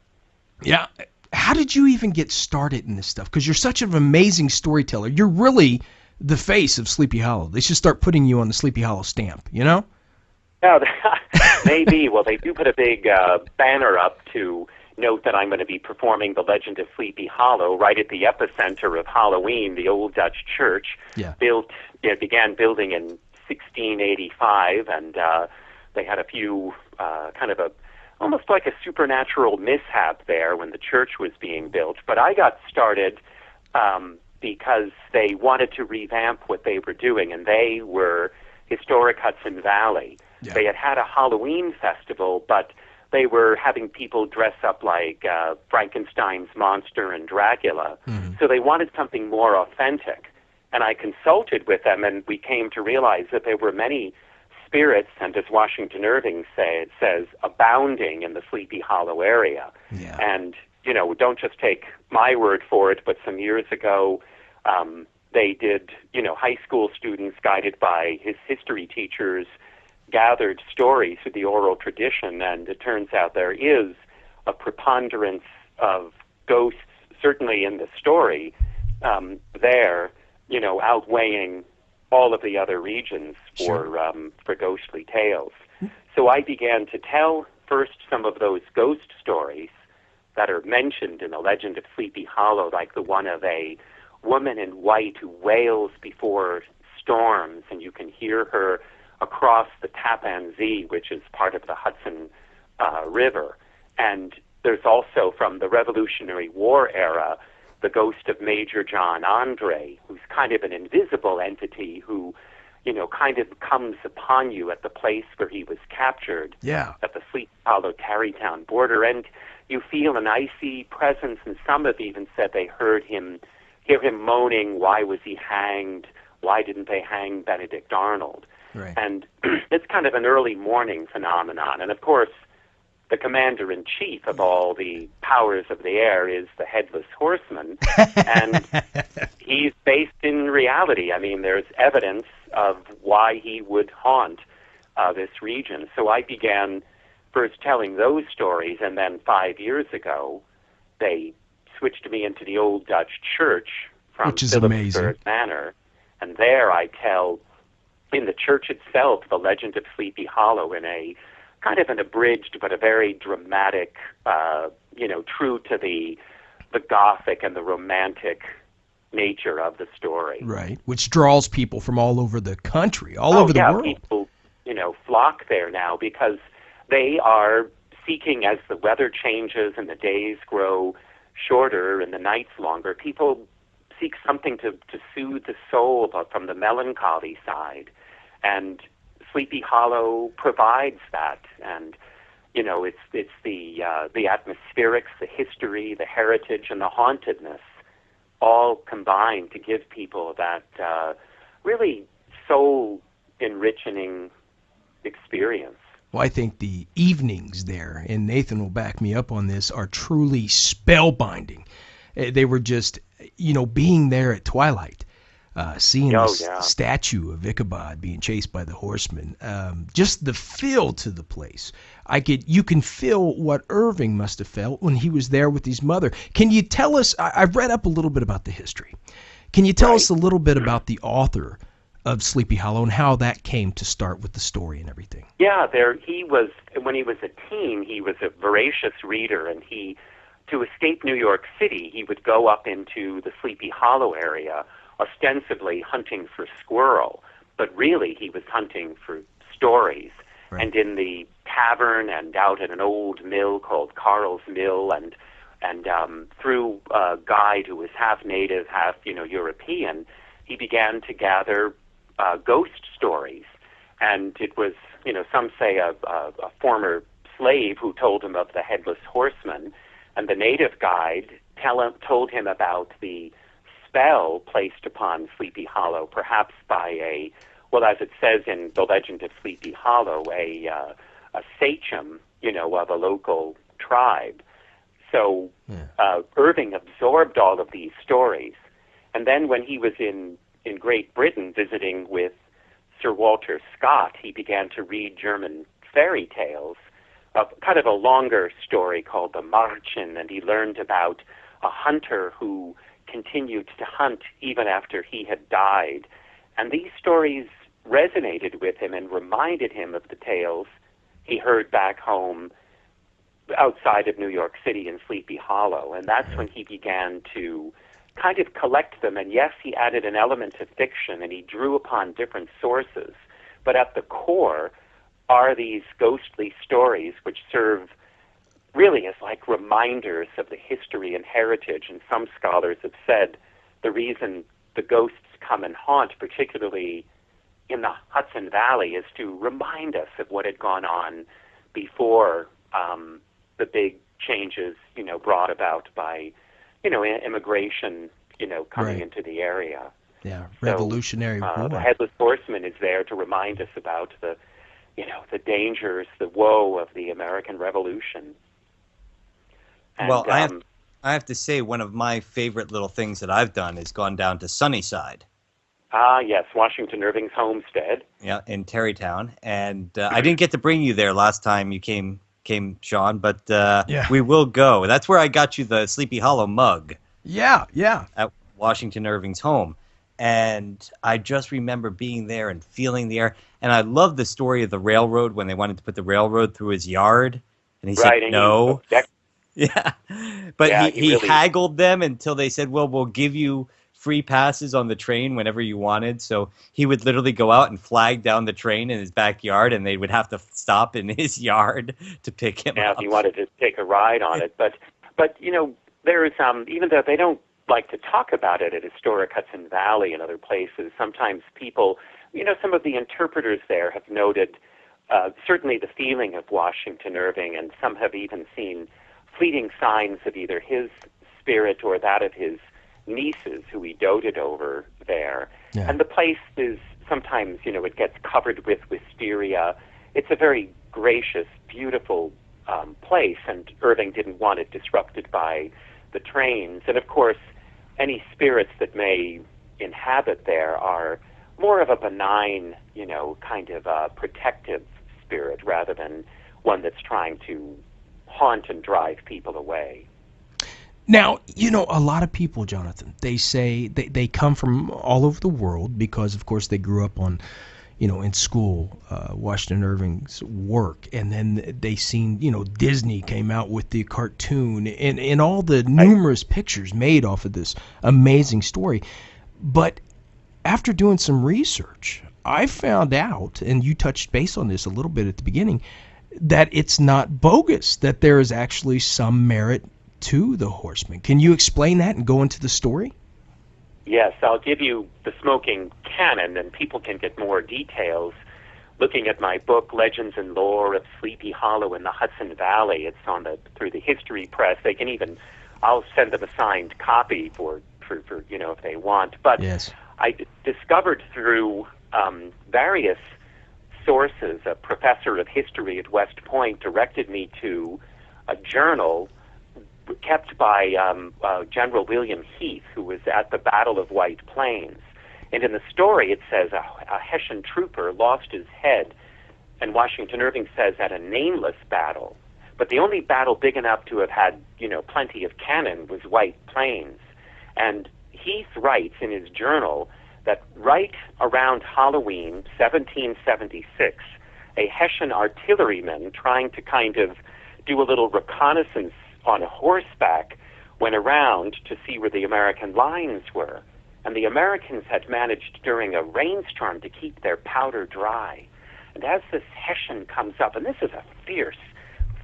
Yeah. How did you even get started in this stuff? Because you're such an amazing storyteller. You're really the face of Sleepy Hollow. They should start putting you on the Sleepy Hollow stamp, you know? Yeah, maybe. Well, they do put a big banner up to note that I'm going to be performing The Legend of Sleepy Hollow right at the epicenter of Halloween, the old Dutch church. Yeah. Began building in 1685, and they had a few almost like a supernatural mishap there when the church was being built. But I got started because they wanted to revamp what they were doing, and they were historic Hudson Valley. Yeah. They had a Halloween festival, but they were having people dress up like Frankenstein's monster and Dracula. Mm-hmm. So they wanted something more authentic. And I consulted with them, and we came to realize that there were many spirits, and as Washington Irving says, abounding in the Sleepy Hollow area. Yeah. And, you know, don't just take my word for it, but some years ago, they did, high school students guided by his history teachers gathered stories through the oral tradition, and it turns out there is a preponderance of ghosts, certainly in the story, there, outweighing all of the other regions for ghostly tales. So I began to tell first some of those ghost stories that are mentioned in the Legend of Sleepy Hollow, like the one of a woman in white who wails before storms, and you can hear her across the Tappan Zee, which is part of the Hudson River. And there's also, from the Revolutionary War era, the ghost of Major John Andre, who's kind of an invisible entity who, kind of comes upon you at the place where he was captured, at the Sleepy Hollow Tarrytown border, and you feel an icy presence, and some have even said they hear him moaning, why was he hanged? Why didn't they hang Benedict Arnold? Right. And it's kind of an early morning phenomenon. And of course, the commander-in-chief of all the powers of the air is the Headless Horseman, and he's based in reality. I mean, there's evidence of why he would haunt this region. So I began first telling those stories, and then 5 years ago, they switched me into the old Dutch church from Philipsburg Manor, and there I tell, in the church itself, the Legend of Sleepy Hollow in a kind of an abridged but a very dramatic, true to the Gothic and the romantic nature of the story. Right, which draws people from all over the country, all over the world. People, flock there now because they are seeking, as the weather changes and the days grow shorter and the nights longer, people seek something to soothe the soul from the melancholy side. And Sleepy Hollow provides that. And, it's the atmospherics, the history, the heritage, and the hauntedness all combined to give people that really soul-enriching experience. Well, I think the evenings there, and Nathan will back me up on this, are truly spellbinding. They were just, being there at twilight, seeing this statue of Ichabod being chased by the Horseman, just the feel to the place. You can feel what Irving must have felt when he was there with his mother. Can you tell us, I've read up a little bit about the history. Can you tell us a little bit about the author of Sleepy Hollow and how that came to start with the story and everything. Yeah, he was, when he was a teen, he was a voracious reader, and to escape New York City, he would go up into the Sleepy Hollow area, ostensibly hunting for squirrel, but really he was hunting for stories. Right. And in the tavern and out at an old mill called Carl's Mill, and through a guide who was half native, half European, he began to gather ghost stories. And it was, some say a former slave who told him of the Headless Horseman, and the native guide told him about the spell placed upon Sleepy Hollow, perhaps by as it says in the Legend of Sleepy Hollow, a sachem, of a local tribe. So Irving absorbed all of these stories. And then when he was in Great Britain visiting with Sir Walter Scott, he began to read German fairy tales, of kind of a longer story called The Marchen, and he learned about a hunter who continued to hunt even after he had died. And these stories resonated with him and reminded him of the tales he heard back home outside of New York City in Sleepy Hollow. And that's when he began to kind of collect them. And yes, he added an element of fiction, and he drew upon different sources. But at the core are these ghostly stories which serve really as like reminders of the history and heritage. And some scholars have said the reason the ghosts come and haunt, particularly in the Hudson Valley, is to remind us of what had gone on before the big changes, brought about by, immigration, coming into the area. Yeah, Revolutionary War. The Headless Horseman is there to remind us about the dangers, the woe of the American Revolution. And, well, I have to say, one of my favorite little things that I've done is gone down to Sunnyside. Ah, yes, Washington Irving's homestead. Yeah, in Terrytown. And I didn't get to bring you there last time you came, Sean, but we will go. That's where I got you the Sleepy Hollow mug. Yeah. At Washington Irving's home. And I just remember being there and feeling the air. And I love the story of the railroad when they wanted to put the railroad through his yard. And he said no. Yeah. But he really haggled them until they said, well, we'll give you free passes on the train whenever you wanted. So he would literally go out and flag down the train in his backyard, and they would have to stop in his yard to pick him up. If he wanted to take a ride on it. But there is, even though they don't like to talk about it at historic Hudson Valley and other places, sometimes people, some of the interpreters there have noted certainly the feeling of Washington Irving, and some have even seen fleeting signs of either his spirit or that of his nieces who he doted over there. Yeah. And the place is sometimes, it gets covered with wisteria. It's a very gracious, beautiful place, and Irving didn't want it disrupted by the trains. And of course, any spirits that may inhabit there are more of a benign, kind of a protective spirit rather than one that's trying to haunt and drive people away. Now, a lot of people, Jonathan, they say they come from all over the world because, of course, they grew up on, in school, Washington Irving's work. And then they seen, Disney came out with the cartoon and all the numerous pictures made off of this amazing story. But after doing some research, I found out, and you touched base on this a little bit at the beginning, that it's not bogus, that there is actually some merit to the Horseman. Can you explain that and go into the story? Yes, I'll give you the smoking canon, and people can get more details looking at my book, Legends&Lore of Sleepy Hollow in the Hudson Valley. It's on through the History Press. They can even, I'll send them a signed copy for if they want. But yes. I discovered through various sources, a professor of history at West Point directed me to a journal kept by General William Heath, who was at the Battle of White Plains. And in the story it says a Hessian trooper lost his head, and Washington Irving says at a nameless battle. But the only battle big enough to have had, plenty of cannon was White Plains. And Heath writes in his journal that right around Halloween, 1776, a Hessian artilleryman trying to kind of do a little reconnaissance on a horseback went around to see where the American lines were. And the Americans had managed during a rainstorm to keep their powder dry. And as this Hessian comes up, and this is a fierce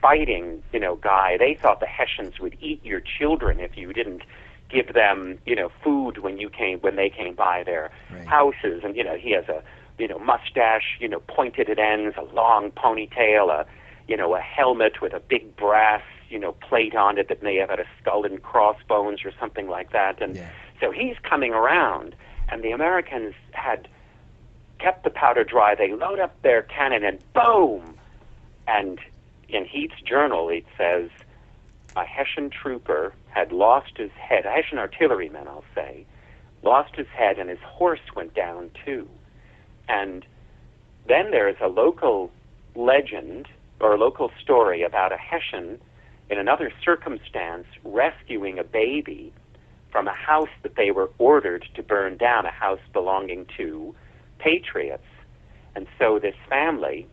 fighting, guy, they thought the Hessians would eat your children if you didn't give them, food when they came by their houses. And, he has a, mustache, pointed at ends, a long ponytail, a helmet with a big brass, plate on it that may have had a skull and crossbones or something like that. And so he's coming around, and the Americans had kept the powder dry. They load up their cannon, and boom! And in Heath's journal, it says, a Hessian trooper had lost his head, a Hessian artilleryman, I'll say, lost his head, and his horse went down too. And then there is a local legend, or a local story about a Hessian in another circumstance rescuing a baby from a house that they were ordered to burn down, a house belonging to patriots. And so this family,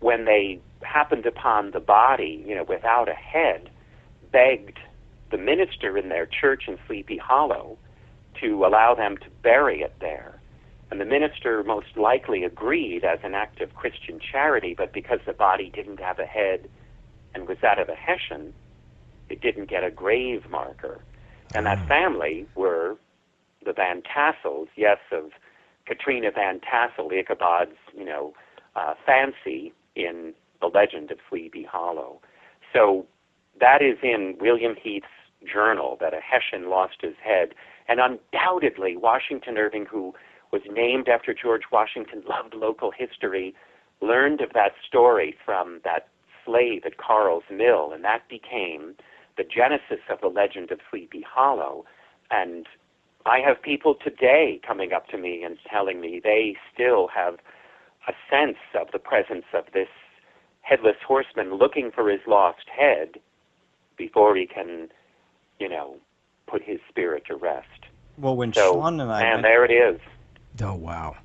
when they happened upon the body, without a head, begged the minister in their church in Sleepy Hollow to allow them to bury it there. And the minister most likely agreed as an act of Christian charity, but because the body didn't have a head and was that of a Hessian, it didn't get a grave marker. And that family were the Van Tassels, yes, of Katrina Van Tassel, Ichabod's, fancy in the legend of Sleepy Hollow. So that is in William Heath's journal, that a Hessian lost his head. And undoubtedly, Washington Irving, who was named after George Washington, loved local history, learned of that story from that slave at Carl's Mill, and that became the genesis of the legend of Sleepy Hollow. And I have people today coming up to me and telling me they still have a sense of the presence of this headless horseman looking for his lost head before he can, put his spirit to rest. Well, when So, Sean and I and there it is. Oh, wow.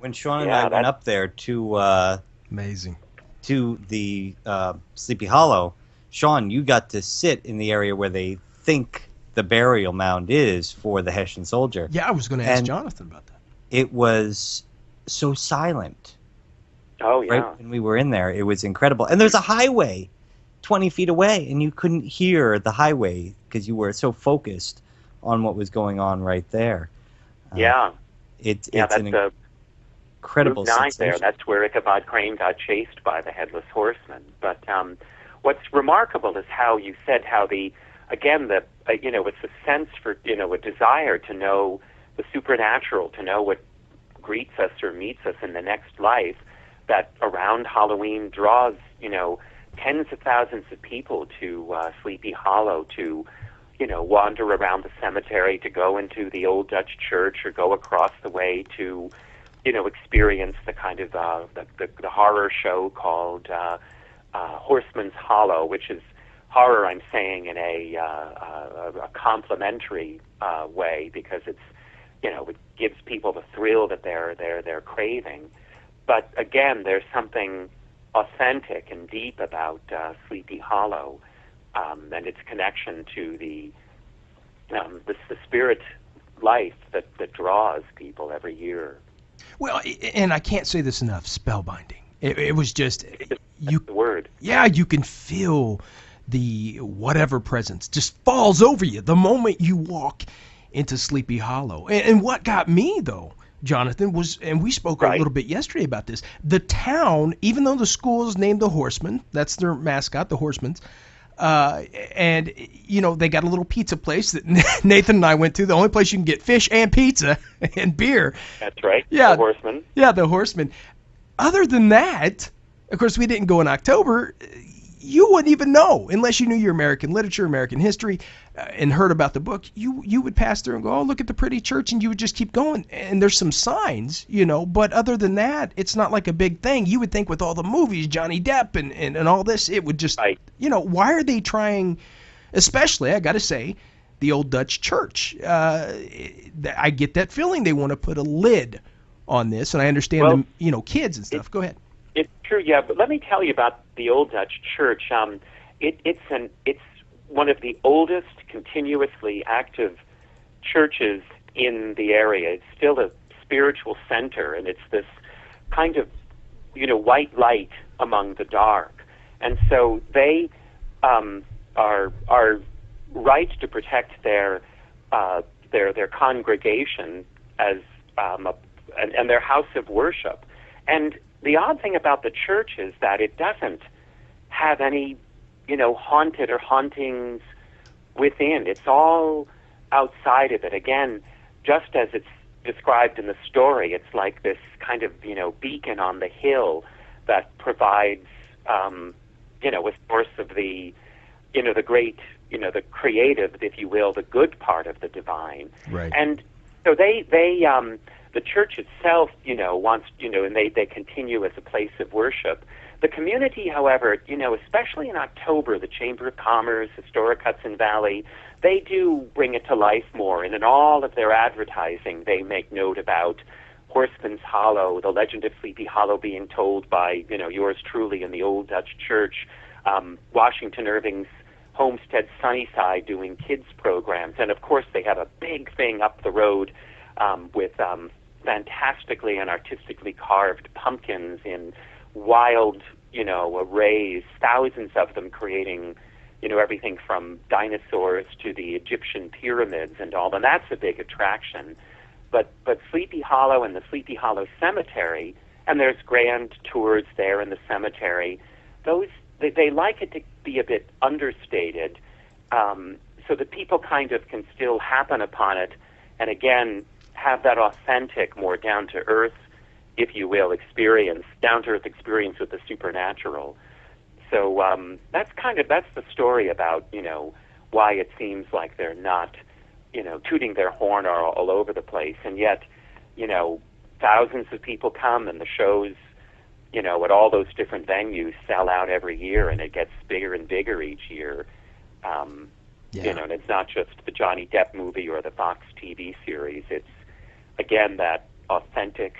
when Sean and Yeah, I went up there to Amazing. to the Sleepy Hollow, Sean, you got to sit in the area where they think the burial mound is for the Hessian soldier. Yeah, I was going to ask And Jonathan about that. It was so silent. Oh, yeah. Right when we were in there, it was incredible. And there's a highway 20 feet away, and you couldn't hear the highway because you were so focused on what was going on right there. Yeah. It's that's an incredible Route 9 sensation. there. That's where Ichabod Crane got chased by the Headless Horseman. But what's remarkable is how you said how it's a sense for, a desire to know the supernatural, to know what greets us or meets us in the next life, that around Halloween draws, tens of thousands of people to Sleepy Hollow to, wander around the cemetery, to go into the old Dutch church or go across the way to, experience the kind of the horror show called Horseman's Hollow, which is horror, I'm saying, in a complimentary way, because it's, it gives people the thrill that they're craving. But again, there's something authentic and deep about Sleepy Hollow, and its connection to the spirit life that draws people every year. Well, and I can't say this enough, spellbinding. It was just, That's the word. Yeah, you can feel the whatever presence just falls over you the moment you walk into Sleepy Hollow. And what got me, though, Jonathan, was, and we spoke a little bit yesterday about this, the town, even though the school is named the Horseman, that's their mascot, the Horsemans, and, they got a little pizza place that Nathan and I went to, the only place you can get fish and pizza and beer. That's right. Yeah. The Horseman. Yeah, the Horseman. Other than that, of course, we didn't go in October. You wouldn't even know unless you knew your American literature, American history, and heard about the book. You would pass through and go, oh, look at the pretty church, and you would just keep going. And there's some signs, but other than that, it's not like a big thing. You would think with all the movies, Johnny Depp and all this, it would just, why are they trying, especially, I got to say, the old Dutch church. I get that feeling they want to put a lid on this, and I understand kids and stuff. Go ahead. It's true, yeah. But let me tell you about the old Dutch church. It's one of the oldest continuously active churches in the area. It's still a spiritual center, and it's this kind of white light among the dark. And so they are right to protect their congregation as and their house of worship. And the odd thing about the church is that it doesn't have any haunted or hauntings within. It's all outside of it. Again, just as it's described in the story, it's like this kind of beacon on the hill that provides a source of the the great the creative, if you will, the good part of the divine. Right. And so they the church itself wants and they continue as a place of worship. The community, however, especially in October, the Chamber of Commerce, Historic Hudson Valley, they do bring it to life more. And in all of their advertising, they make note about Horseman's Hollow, the legend of Sleepy Hollow being told by, yours truly in the old Dutch church, Washington Irving's Homestead Sunnyside doing kids programs. And, of course, they have a big thing up the road with fantastically and artistically carved pumpkins in wild, arrays, thousands of them creating, everything from dinosaurs to the Egyptian pyramids and all, and that's a big attraction. But Sleepy Hollow and the Sleepy Hollow Cemetery, and there's grand tours there in the cemetery, those they like it to be a bit understated, so that people kind of can still happen upon it, and again, have that authentic, more down-to-earth, if you will, down-to-earth experience with the supernatural. So that's the story about, why it seems like they're not, tooting their horn all over the place. And yet, thousands of people come and the shows, at all those different venues sell out every year, and it gets bigger and bigger each year. And it's not just the Johnny Depp movie or the Fox TV series. It's, again, that authentic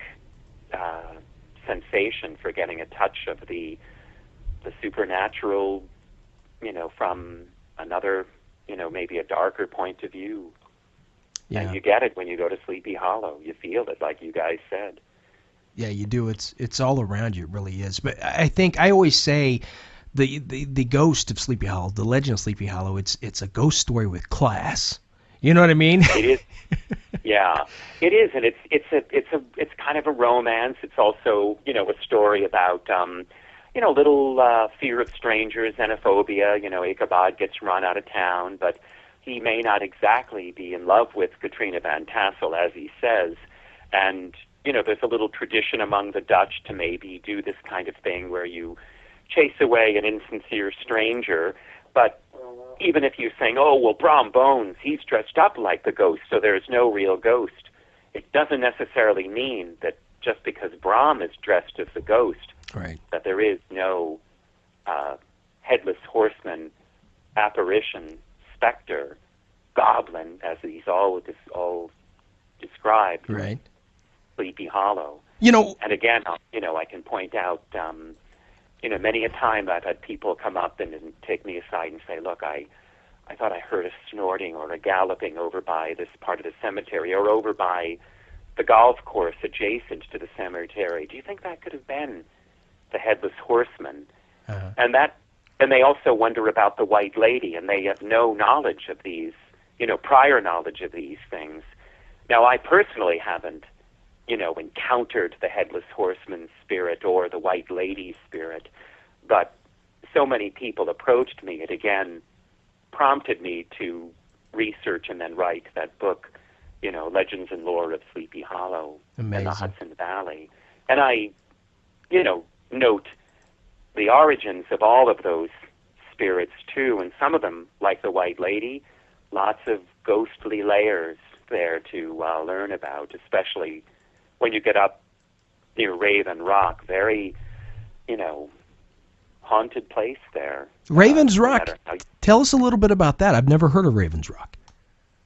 sensation for getting a touch of the supernatural, from another, maybe a darker point of view. Yeah. And you get it when you go to Sleepy Hollow. You feel it, like you guys said. Yeah, you do. It's all around you. It really is. But I think I always say the ghost of Sleepy Hollow, the legend of Sleepy Hollow, it's a ghost story with class. You know what I mean? It is. Yeah, it is, and it's kind of a romance. It's also a story about little fear of strangers, xenophobia. Ichabod gets run out of town, but he may not exactly be in love with Katrina Van Tassel, as he says. And there's a little tradition among the Dutch to maybe do this kind of thing where you chase away an insincere stranger, but even if you're saying, oh, well, Brom Bones, he's dressed up like the ghost, so there's no real ghost, it doesn't necessarily mean that just because Brom is dressed as the ghost, right, that there is no headless horseman, apparition, specter, goblin, as these all described. Right. Sleepy Hollow. And again, I can point out, many a time I've had people come up and take me aside and say, look, I thought I heard a snorting or a galloping over by this part of the cemetery or over by the golf course adjacent to the cemetery. Do you think that could have been the Headless Horseman? Uh-huh. And they also wonder about the White Lady, and they have no knowledge of these, prior knowledge of these things. Now, I personally haven't, encountered the Headless Horseman's spirit or the White Lady's spirit, but so many people approached me. It again prompted me to research and then write that book, Legends&Lore of Sleepy Hollow and the Hudson Valley. And I, note the origins of all of those spirits too, and some of them, like the White Lady, lots of ghostly layers there to learn about, especially when you get up near Raven Rock. Very, haunted place there. Ravens Rock. Tell us a little bit about that. I've never heard of Ravens Rock.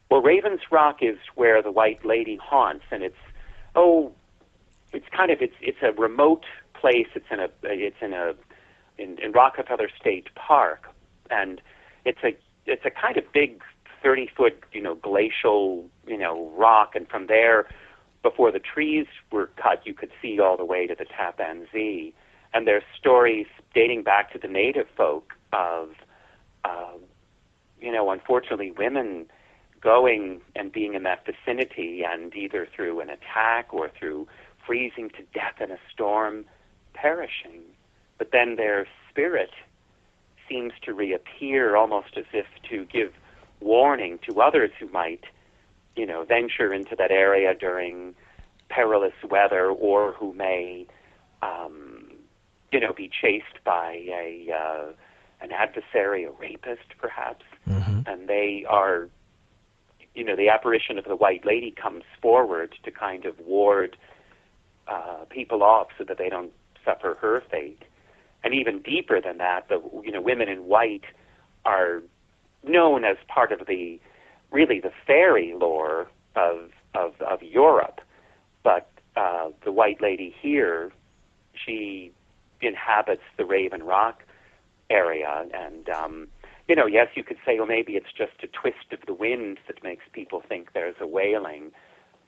Well, Raven's Rock is where the White Lady haunts, and it's a remote place. It's in Rockefeller State Park, and it's a kind of big 30-foot, glacial, rock, and from there, before the trees were cut, you could see all the way to the Tappan Zee. And there's stories dating back to the native folk of, unfortunately, women going and being in that vicinity, and either through an attack or through freezing to death in a storm, perishing. But then their spirit seems to reappear, almost as if to give warning to others who might, venture into that area during perilous weather, or who may, be chased by an adversary, a rapist, perhaps. Mm-hmm. And they are, the apparition of the White Lady comes forward to kind of ward people off so that they don't suffer her fate. And even deeper than that, the women in white are known as part of the fairy lore of Europe. But the White Lady here, she inhabits the Raven Rock area, and yes, you could say, well, maybe it's just a twist of the wind that makes people think there's a wailing,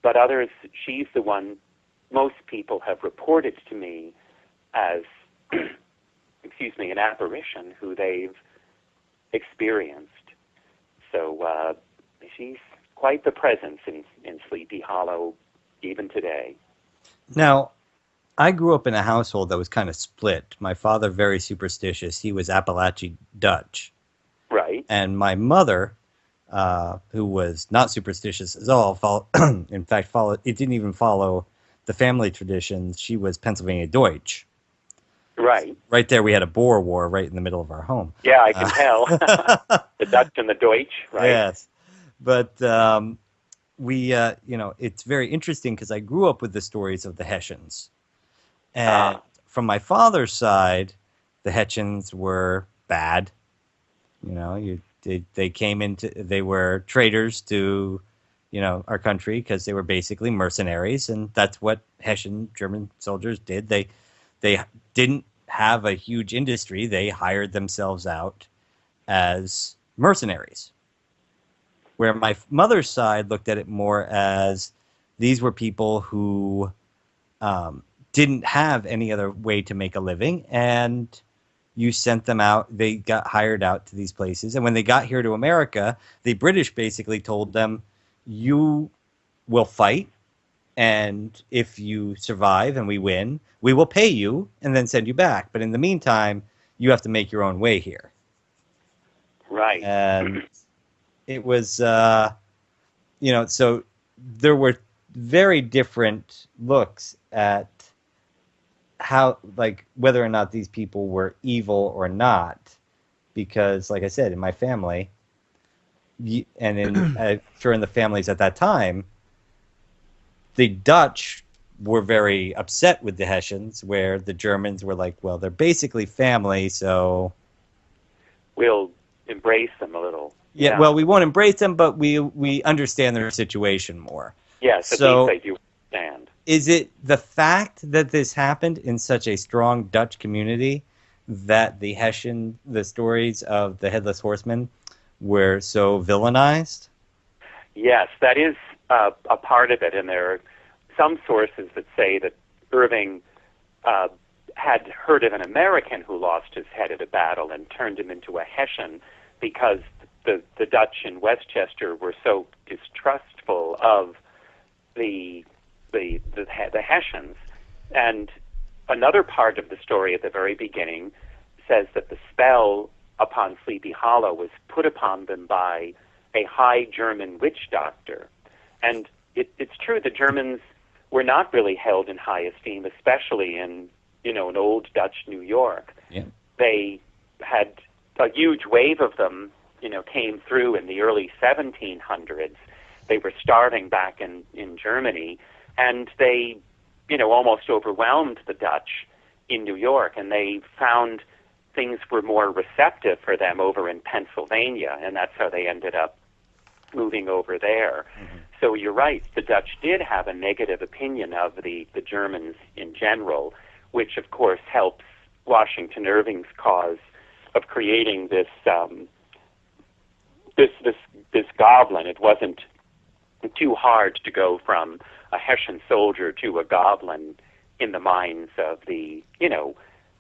but others, she's the one most people have reported to me as, an apparition who they've experienced. So she's quite the presence in Sleepy Hollow even today. Now, I grew up in a household that was kind of split. My father, very superstitious. He was Appalachian Dutch. Right. And my mother, who was not superstitious at all, it didn't even follow the family traditions. She was Pennsylvania Deutsch. Right. Right there, we had a Boer War right in the middle of our home. Yeah, I can tell. The Dutch and the Deutsch, right? Yes. But it's very interesting because I grew up with the stories of the Hessians. And from my father's side, the Hessians were bad. They were traitors to, our country, because they were basically mercenaries, and that's what Hessian German soldiers did. They didn't have a huge industry. They hired themselves out as mercenaries. Where my mother's side looked at it more as these were people who didn't have any other way to make a living, and you sent them out. They got hired out to these places. And when they got here to America, the British basically told them, you will fight, and if you survive and we win, we will pay you and then send you back. But in the meantime, you have to make your own way here. Right. And it was, so there were very different looks at how, whether or not these people were evil or not, because, like I said, in my family, and sure in the families at that time, the Dutch were very upset with the Hessians, where the Germans were like, well, they're basically family, so we'll embrace them a little. Yeah, well, we won't embrace them, but we understand their situation more. Yes, so, at least they do understand. Is it the fact that this happened in such a strong Dutch community that the stories of the Headless Horseman were so villainized? Yes, that is a part of it, and there are some sources that say that Irving had heard of an American who lost his head at a battle and turned him into a Hessian because the Dutch in Westchester were so distrustful of the Hessians. And another part of the story at the very beginning says that the spell upon Sleepy Hollow was put upon them by a high German witch doctor. And it's true, the Germans were not really held in high esteem, especially in, an old Dutch New York. Yeah. They had a huge wave of them, came through in the early 1700s. They were starving back in Germany, and they, almost overwhelmed the Dutch in New York, and they found things were more receptive for them over in Pennsylvania, and that's how they ended up moving over there. So you're right, the Dutch did have a negative opinion of the Germans in general, which of course helps Washington Irving's cause of creating this goblin. It wasn't too hard to go from a Hessian soldier to a goblin in the minds of the,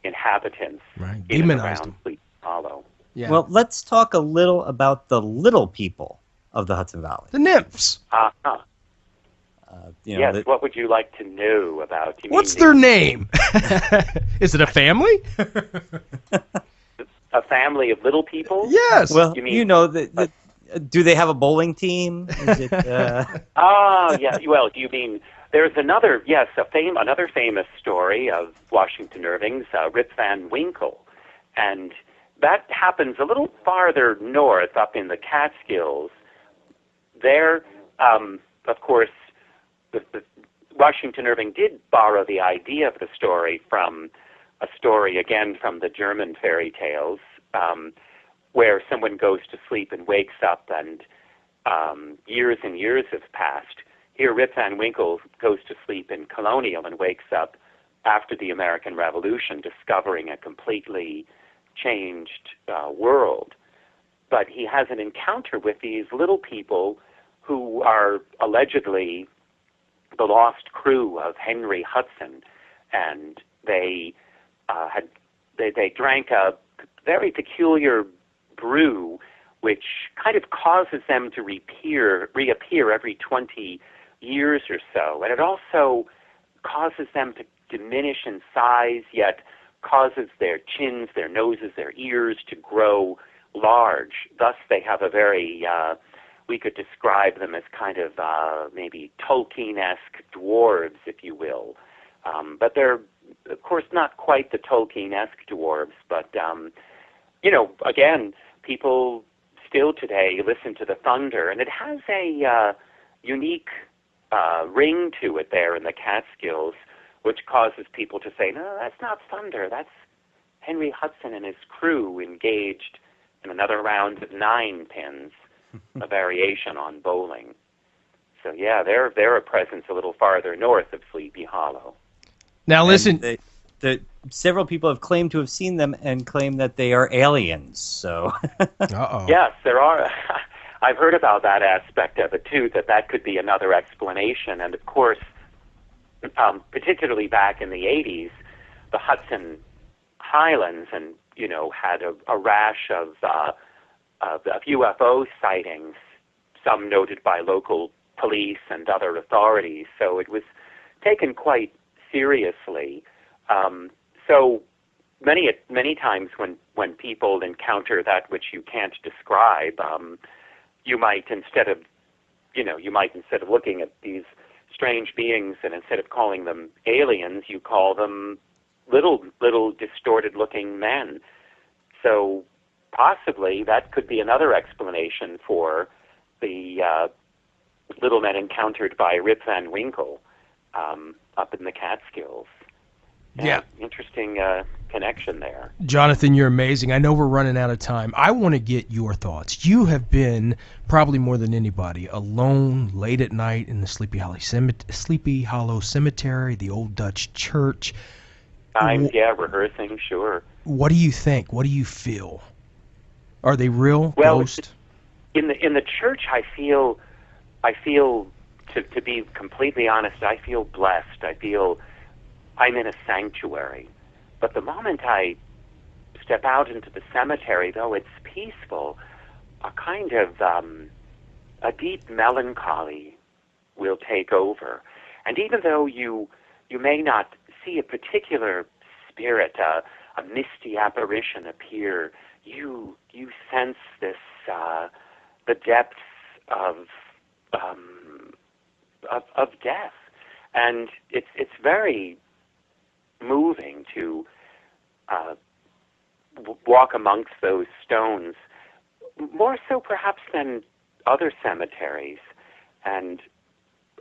inhabitants Right. in and Demonized around Sleepy Hollow. Yeah. Well, let's talk a little about the little people of the Hudson Valley. the nymphs. Uh-huh. Yes, that- what would you like to know about? You What's mean their name? Is it a family? a family of little people? Yes. well, You mean- do they have a bowling team? Is it, Ah, yeah. Well, do you mean there's another famous story of Washington Irving's, Rip Van Winkle, and that happens a little farther north, up in the Catskills. There, of course, the Washington Irving did borrow the idea of the story from a story, again, from the German fairy tales, where someone goes to sleep and wakes up and years and years have passed. Here, Rip Van Winkle goes to sleep in Colonial and wakes up after the American Revolution, discovering a completely changed world. But he has an encounter with these little people who are allegedly the lost crew of Henry Hudson, and they drank a very peculiar brew which kind of causes them to reappear every 20 years or so. And it also causes them to diminish in size, yet causes their chins, their noses, their ears to grow large. Thus, they have a very, we could describe them as kind of maybe Tolkien-esque dwarves, if you will. But they're, of course, not quite the Tolkien-esque dwarves, but, again, people still today listen to the thunder, and it has a unique ring to it there in the Catskills, which causes people to say, no, that's not thunder, that's Henry Hudson and his crew engaged in another round of 9 pins, a variation on bowling. So yeah, they're a presence a little farther north of Sleepy Hollow. Now listen. Several people have claimed to have seen them and claim that they are aliens. So Uh-oh. Yes, there are. I've heard about that aspect of it too, that could be another explanation. And of course, particularly back in the 80s, the Hudson Highlands and had a rash of UFO sightings, some noted by local police and other authorities. So it was taken quite seriously. So many times when people encounter that which you can't describe, you might instead of looking at these strange beings and instead of calling them aliens, you call them little distorted looking men. So possibly that could be another explanation for the little men encountered by Rip Van Winkle up in the Catskills. Yeah. Interesting connection there. Jonathan, you're amazing. I know we're running out of time. I want to get your thoughts. You have been, probably more than anybody, alone late at night in the Sleepy Hollow Cemetery, the old Dutch church. Rehearsing, sure. What do you think? What do you feel? Are they real ghosts? In the church, I feel to be completely honest, I feel blessed. I feel I'm in a sanctuary. But the moment I step out into the cemetery, though it's peaceful, a kind of a deep melancholy will take over. And even though you may not see a particular spirit, a misty apparition appear, you sense this the depths of death, and it's very moving to walk amongst those stones, more so perhaps than other cemeteries. And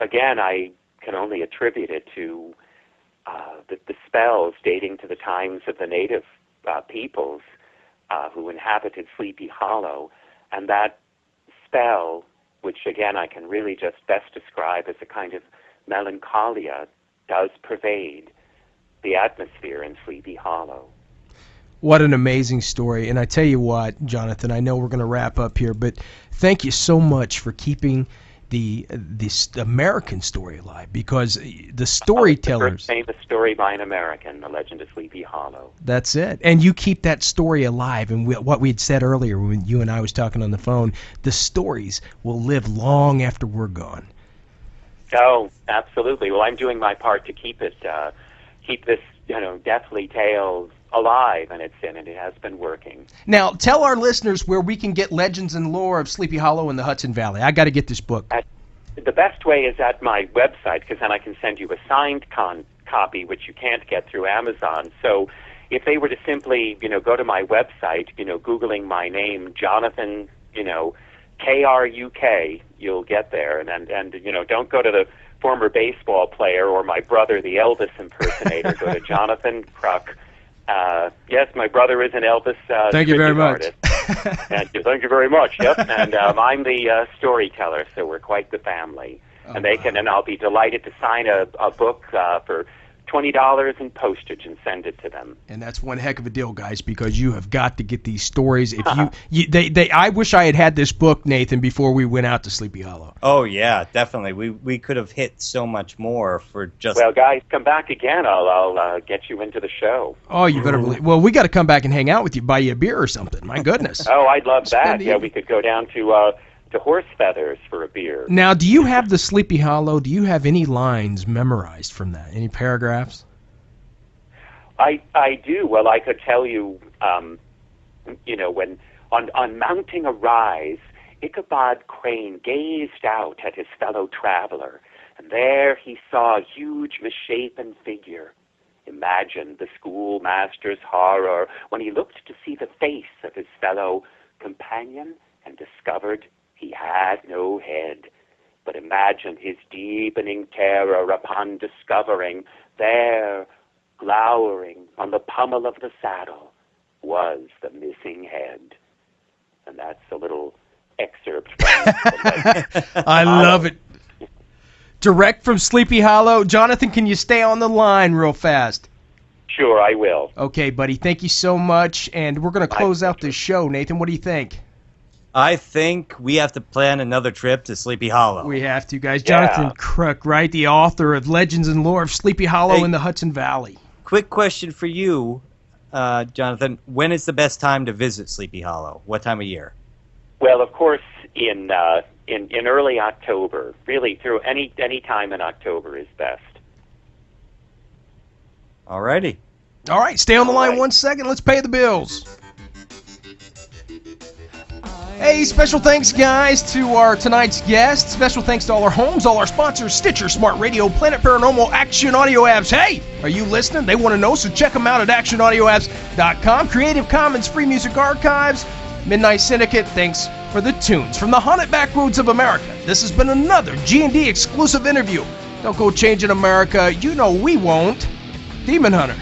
again, I can only attribute it to the spells dating to the times of the native peoples who inhabited Sleepy Hollow, and that spell which again I can really just best describe as a kind of melancholia, does pervade the atmosphere in Sleepy Hollow. What an amazing story. And I tell you what, Jonathan, I know we're going to wrap up here, but thank you so much for keeping this American story alive, because the storytellers... The first famous story by an American, The Legend of Sleepy Hollow. That's it. And you keep that story alive. And what we had said earlier when you and I was talking on the phone, the stories will live long after we're gone. Oh, absolutely. Well, I'm doing my part to keep this, deathly tales alive, and it has been working. Now, tell our listeners where we can get Legends and Lore of Sleepy Hollow and the Hudson Valley. I got to get this book. The best way is at my website, because then I can send you a signed copy, which you can't get through Amazon. So if they were to simply, go to my website, Googling my name, Jonathan, Kruk, you'll get there. And don't go to the former baseball player or my brother, the Elvis impersonator. Go to Jonathan Kruk. Yes, my brother is an Elvis Thank you very much. artist. Thank you very much. Yep, and I'm the storyteller, so we're quite the family. And I'll be delighted to sign a book for $20 in postage and send it to them. And that's one heck of a deal, guys, because you have got to get these stories. If I wish I had this book, Nathan, before we went out to Sleepy Hollow. Oh yeah, definitely. We could have hit so much more for just. Well, guys, come back again. I'll get you into the show. Oh, you better believe. Well, we got to come back and hang out with you, buy you a beer or something. My goodness. Oh, I'd love that. Yeah, we could go down to Horse Feathers for a beer. Now, do you have the Sleepy Hollow? Do you have any lines memorized from that? Any paragraphs? I do. Well, I could tell you, when on mounting a rise, Ichabod Crane gazed out at his fellow traveler, and there he saw a huge misshapen figure. Imagine the schoolmaster's horror when he looked to see the face of his fellow companion and discovered he had no head. But imagine his deepening terror upon discovering there, glowering on the pommel of the saddle, was the missing head. And that's a little excerpt from I love it. Direct from Sleepy Hollow. Jonathan, can you stay on the line real fast? Sure, I will. Okay, buddy. Thank you so much. And we're going to close out this show. Nathan, what do you think? I think we have to plan another trip to Sleepy Hollow. We have to, guys. Jonathan Kruk, right? The author of Legends and Lore of Sleepy Hollow in the Hudson Valley. Quick question for you, Jonathan. When is the best time to visit Sleepy Hollow? What time of year? Well, of course, in early October. Really, through any time in October is best. All righty. All right, stay on the line 1 second. Let's pay the bills. Hey, special thanks, guys, to our tonight's guests. Special thanks to all our homes, all our sponsors, Stitcher, Smart Radio, Planet Paranormal, Action Audio Apps. Hey, are you listening? They want to know, so check them out at actionaudioapps.com. Creative Commons Free Music Archives, Midnight Syndicate, thanks for the tunes. From the haunted back roads of America, this has been another G&D exclusive interview. Don't go changing America. You know we won't. Demon Hunter.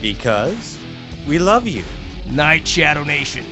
Because we love you. Night, Shadow Nation.